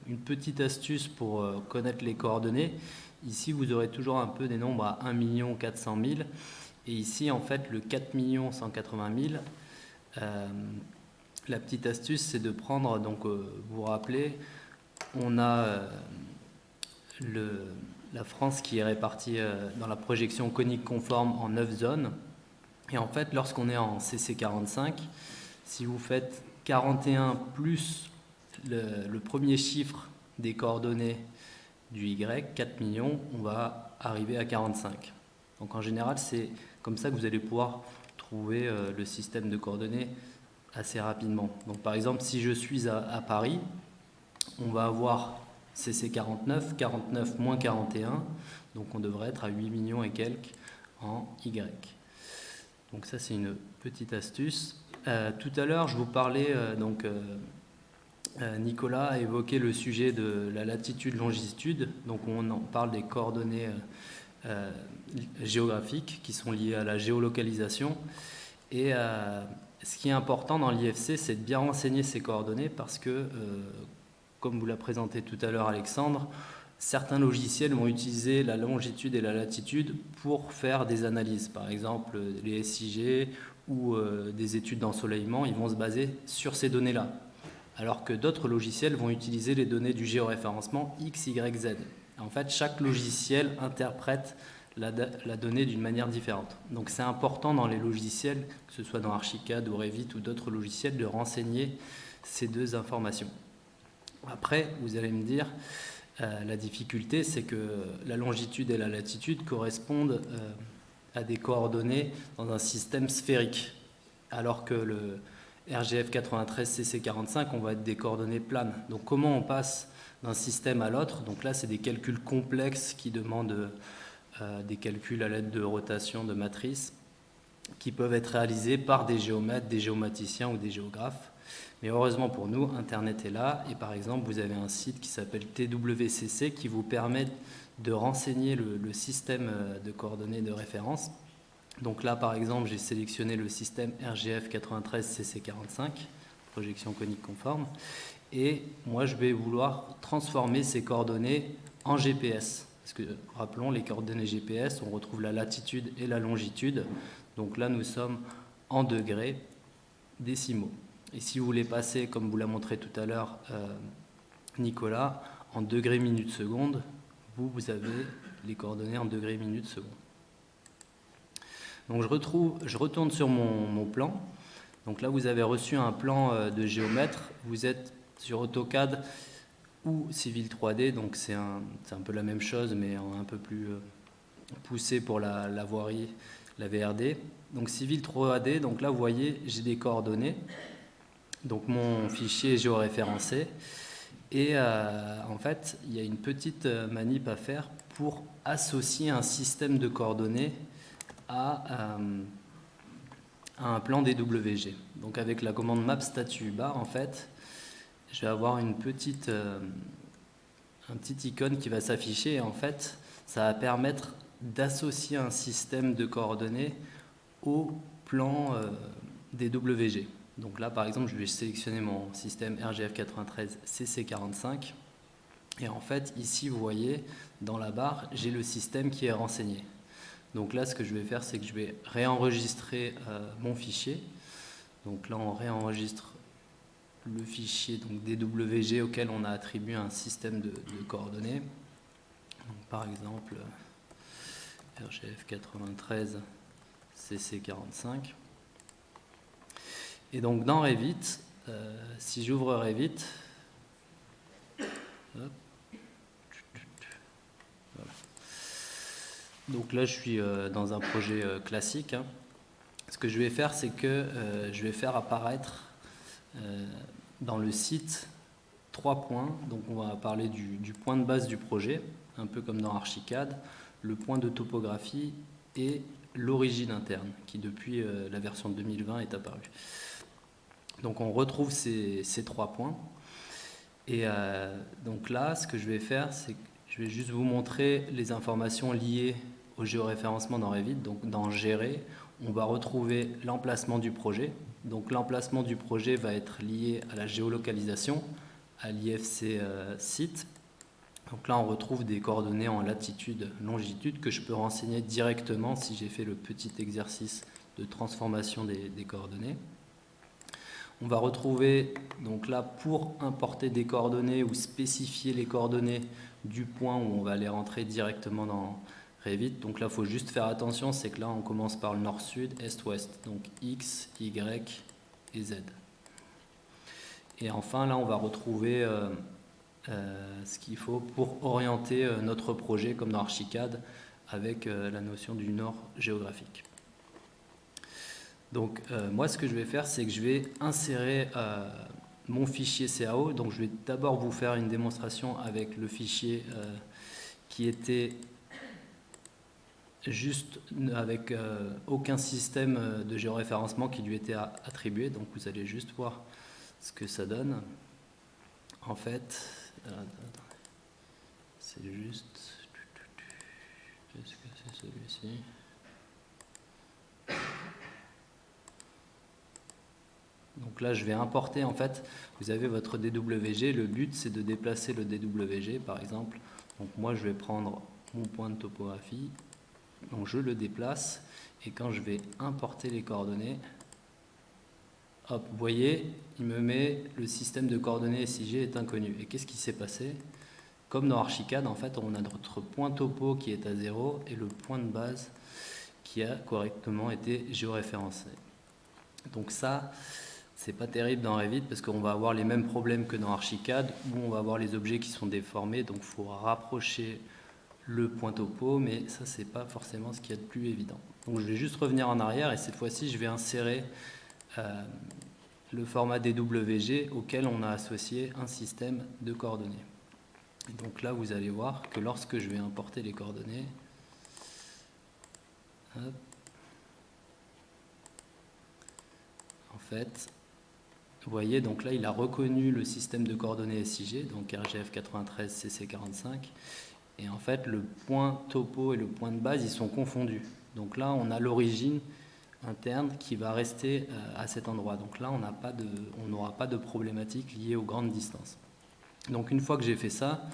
Une petite astuce pour connaître les coordonnées. Ici, vous aurez toujours un peu des nombres à 1 400 000. Et ici, en fait, le 4 180 000. La petite astuce, c'est de prendre, donc vous vous rappelez, on a la France qui est répartie dans la projection conique conforme en 9 zones. Et en fait, lorsqu'on est en CC45, si vous faites 41 plus le premier chiffre des coordonnées du Y, 4 millions, on va arriver à 45. Donc en général, c'est comme ça que vous allez pouvoir trouver le système de coordonnées assez rapidement. Donc par exemple, si je suis à Paris, on va avoir CC49, 49 moins 41, donc on devrait être à 8 millions et quelques en Y. Donc ça, c'est une petite astuce. Tout à l'heure, je vous parlais, Nicolas a évoqué le sujet de la latitude-longitude, donc on en parle des coordonnées géographiques qui sont liées à la géolocalisation. Et ce qui est important dans l'IFC, c'est de bien renseigner ces coordonnées parce que, comme vous l'a présenté tout à l'heure Alexandre, certains logiciels vont utiliser la longitude et la latitude pour faire des analyses. Par exemple, les SIG ou des études d'ensoleillement, ils vont se baser sur ces données-là. Alors que d'autres logiciels vont utiliser les données du géoréférencement X, Y, Z. En fait, chaque logiciel interprète la donnée d'une manière différente. Donc c'est important dans les logiciels, que ce soit dans Archicad ou Revit ou d'autres logiciels, de renseigner ces deux informations. Après, vous allez me dire, la difficulté, c'est que la longitude et la latitude correspondent à des coordonnées dans un système sphérique, alors que le RGF 93 CC45, on va être des coordonnées planes. Donc comment on passe d'un système à l'autre? Donc là, c'est des calculs complexes qui demandent des calculs à l'aide de rotation de matrices qui peuvent être réalisés par des géomètres, des géomaticiens ou des géographes. Mais heureusement pour nous, Internet est là et par exemple, vous avez un site qui s'appelle TWCC qui vous permet de renseigner le système de coordonnées de référence. Donc là, par exemple, j'ai sélectionné le système RGF 93 CC45, projection conique conforme, et moi, je vais vouloir transformer ces coordonnées en GPS. Parce que, rappelons, les coordonnées GPS, on retrouve la latitude et la longitude. Donc là, nous sommes en degrés décimaux. Et si vous voulez passer, comme vous l'a montré tout à l'heure Nicolas, en degrés minutes secondes, vous avez les coordonnées en degrés minutes secondes. Donc je retourne sur mon plan. Donc là, vous avez reçu un plan de géomètre. Vous êtes sur AutoCAD ou Civil 3D, donc c'est un peu la même chose, mais un peu plus poussé pour la voirie, la VRD. Donc Civil 3D, donc là, vous voyez, j'ai des coordonnées. Donc mon fichier est géoréférencé. Et en fait, il y a une petite manip à faire pour associer un système de coordonnées à un plan DWG. Donc avec la commande map statut bar, en fait, je vais avoir un petit icône qui va s'afficher. Et en fait, ça va permettre d'associer un système de coordonnées au plan DWG. Donc là, par exemple, je vais sélectionner mon système RGF93 CC45. Et en fait, ici, vous voyez, dans la barre, j'ai le système qui est renseigné. Donc là, ce que je vais faire, c'est que je vais réenregistrer mon fichier. Donc là, on réenregistre le fichier donc DWG auquel on a attribué un système de coordonnées. Donc, par exemple, RGF93 CC45. Et donc dans Revit, si j'ouvre Revit, hop, voilà. Donc là je suis dans un projet classique. Hein. Ce que je vais faire, c'est que je vais faire apparaître dans le site 3 points. Donc on va parler du point de base du projet, un peu comme dans Archicad, le point de topographie et l'origine interne, qui depuis la version 2020 est apparue. Donc on retrouve ces 3 points. Et donc là, ce que je vais faire, c'est que je vais juste vous montrer les informations liées au géoréférencement dans Revit. Donc dans Gérer, on va retrouver l'emplacement du projet. Donc l'emplacement du projet va être lié à la géolocalisation, à l'IFC site. Donc là, on retrouve des coordonnées en latitude, longitude que je peux renseigner directement si j'ai fait le petit exercice de transformation des coordonnées. On va retrouver, donc là, pour importer des coordonnées ou spécifier les coordonnées du point où on va les rentrer directement dans Revit. Donc là, il faut juste faire attention, c'est que là, on commence par le nord-sud, est-ouest. Donc X, Y et Z. Et enfin, là, on va retrouver ce qu'il faut pour orienter notre projet, comme dans Archicad, avec la notion du nord géographique. Donc moi ce que je vais faire, c'est que je vais insérer mon fichier CAO. Donc je vais d'abord vous faire une démonstration avec le fichier qui était juste avec aucun système de géoréférencement qui lui était attribué. Donc vous allez juste voir ce que ça donne. En fait, c'est juste... Est-ce que c'est celui-ci ? Donc là, je vais importer, en fait, vous avez votre DWG. Le but, c'est de déplacer le DWG, par exemple. Donc moi, je vais prendre mon point de topographie. Donc je le déplace. Et quand je vais importer les coordonnées, hop, vous voyez, il me met le système de coordonnées SIG est inconnu. Et qu'est-ce qui s'est passé ? Comme dans Archicad, en fait, on a notre point topo qui est à 0 et le point de base qui a correctement été géoréférencé. Donc ça, c'est pas terrible dans Revit parce qu'on va avoir les mêmes problèmes que dans Archicad où on va avoir les objets qui sont déformés, donc il faut rapprocher le point topo, mais ça c'est pas forcément ce qu'il y a de plus évident. Donc je vais juste revenir en arrière et cette fois-ci je vais insérer le format DWG auquel on a associé un système de coordonnées. Et donc là vous allez voir que lorsque je vais importer les coordonnées, hop, en fait, vous voyez, donc là, il a reconnu le système de coordonnées SIG, donc RGF93 CC45. Et en fait, le point topo et le point de base, ils sont confondus. Donc là, on a l'origine interne qui va rester à cet endroit. Donc là, on n'aura pas de problématique liée aux grandes distances. Donc une fois que j'ai fait ça,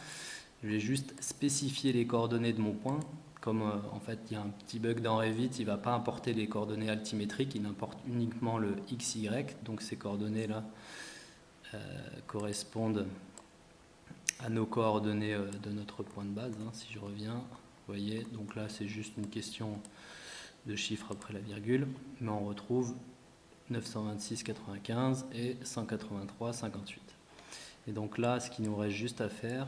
Je vais juste spécifier les coordonnées de mon point. Comme en fait il y a un petit bug dans Revit, il ne va pas importer les coordonnées altimétriques, il importe uniquement le XY. Donc ces coordonnées-là correspondent à nos coordonnées de notre point de base. Si je reviens, vous voyez, donc là c'est juste une question de chiffres après la virgule, mais on retrouve 926,95 et 183,58. Et donc là, ce qu'il nous reste juste à faire,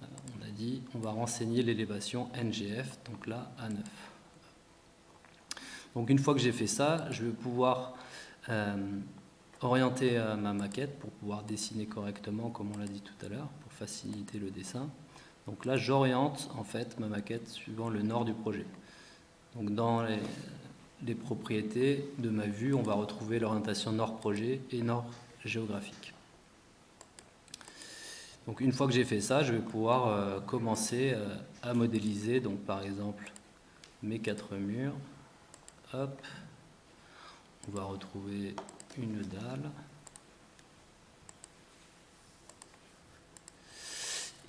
on a dit, on va renseigner l'élévation NGF, donc là, à 9. Donc une fois que j'ai fait ça, je vais pouvoir orienter ma maquette pour pouvoir dessiner correctement, comme on l'a dit tout à l'heure, pour faciliter le dessin. Donc là, j'oriente en fait ma maquette suivant le nord du projet. Donc dans les propriétés de ma vue, on va retrouver l'orientation nord projet et nord géographique. Donc une fois que j'ai fait ça, je vais pouvoir commencer à modéliser, donc par exemple mes 4 murs. Hop, on va retrouver une dalle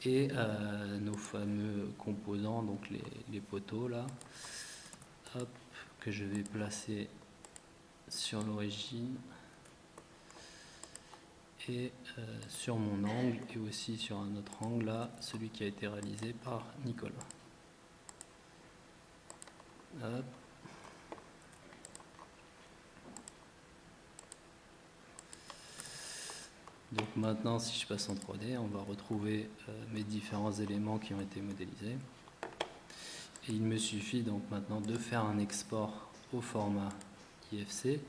et nos fameux composants, donc les poteaux là. Hop, que je vais placer sur l'origine et sur mon angle et aussi sur un autre angle là, celui qui a été réalisé par Nicolas. Hop. Donc maintenant, si je passe en 3D, on va retrouver mes différents éléments qui ont été modélisés. Et il me suffit donc maintenant de faire un export au format IFC,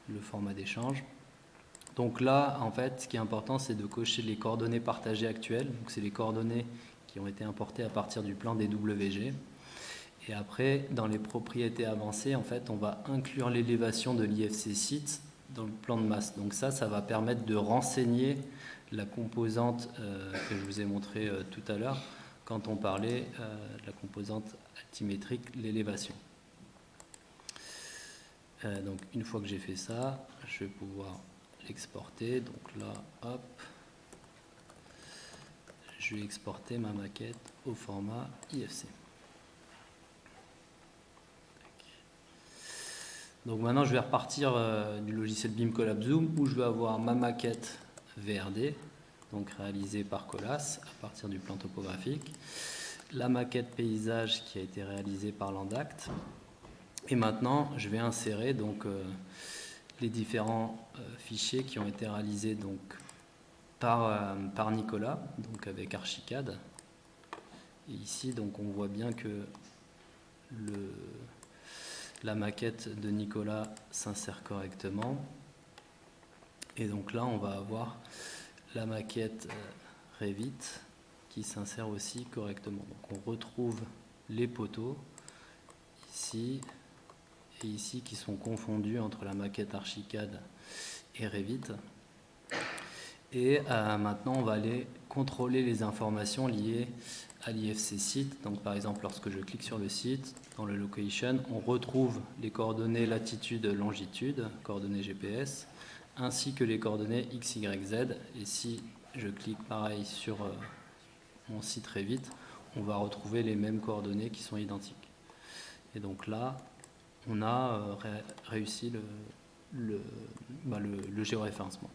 le format d'échange. Donc là, en fait, ce qui est important, c'est de cocher les coordonnées partagées actuelles. Donc c'est les coordonnées qui ont été importées à partir du plan DWG. Et après, dans les propriétés avancées, en fait, on va inclure l'élévation de l'IFC site dans le plan de masse. Donc ça va permettre de renseigner la composante que je vous ai montré tout à l'heure quand on parlait de la composante altimétrique, l'élévation. Donc une fois que j'ai fait ça, je vais pouvoir l'exporter. Donc là, hop, je vais exporter ma maquette au format IFC. Donc maintenant, je vais repartir du logiciel BIM Collab Zoom où je vais avoir ma maquette VRD, donc réalisée par Colas à partir du plan topographique, la maquette paysage qui a été réalisée par Landact. Et maintenant, je vais insérer donc les différents fichiers qui ont été réalisés donc par Nicolas, donc avec Archicad. Et ici, donc on voit bien que la maquette de Nicolas s'insère correctement. Et donc là, on va avoir la maquette Revit qui s'insère aussi correctement. Donc on retrouve les poteaux ici et ici qui sont confondus entre la maquette Archicad et Revit. Et maintenant, on va aller contrôler les informations liées à l'IFC site. Donc par exemple, lorsque je clique sur le site, dans le location, on retrouve les coordonnées latitude, longitude, coordonnées GPS, ainsi que les coordonnées X, Y, Z. Et si je clique pareil sur mon site Revit, on va retrouver les mêmes coordonnées qui sont identiques. Et donc là, on a réussi le géoréférencement.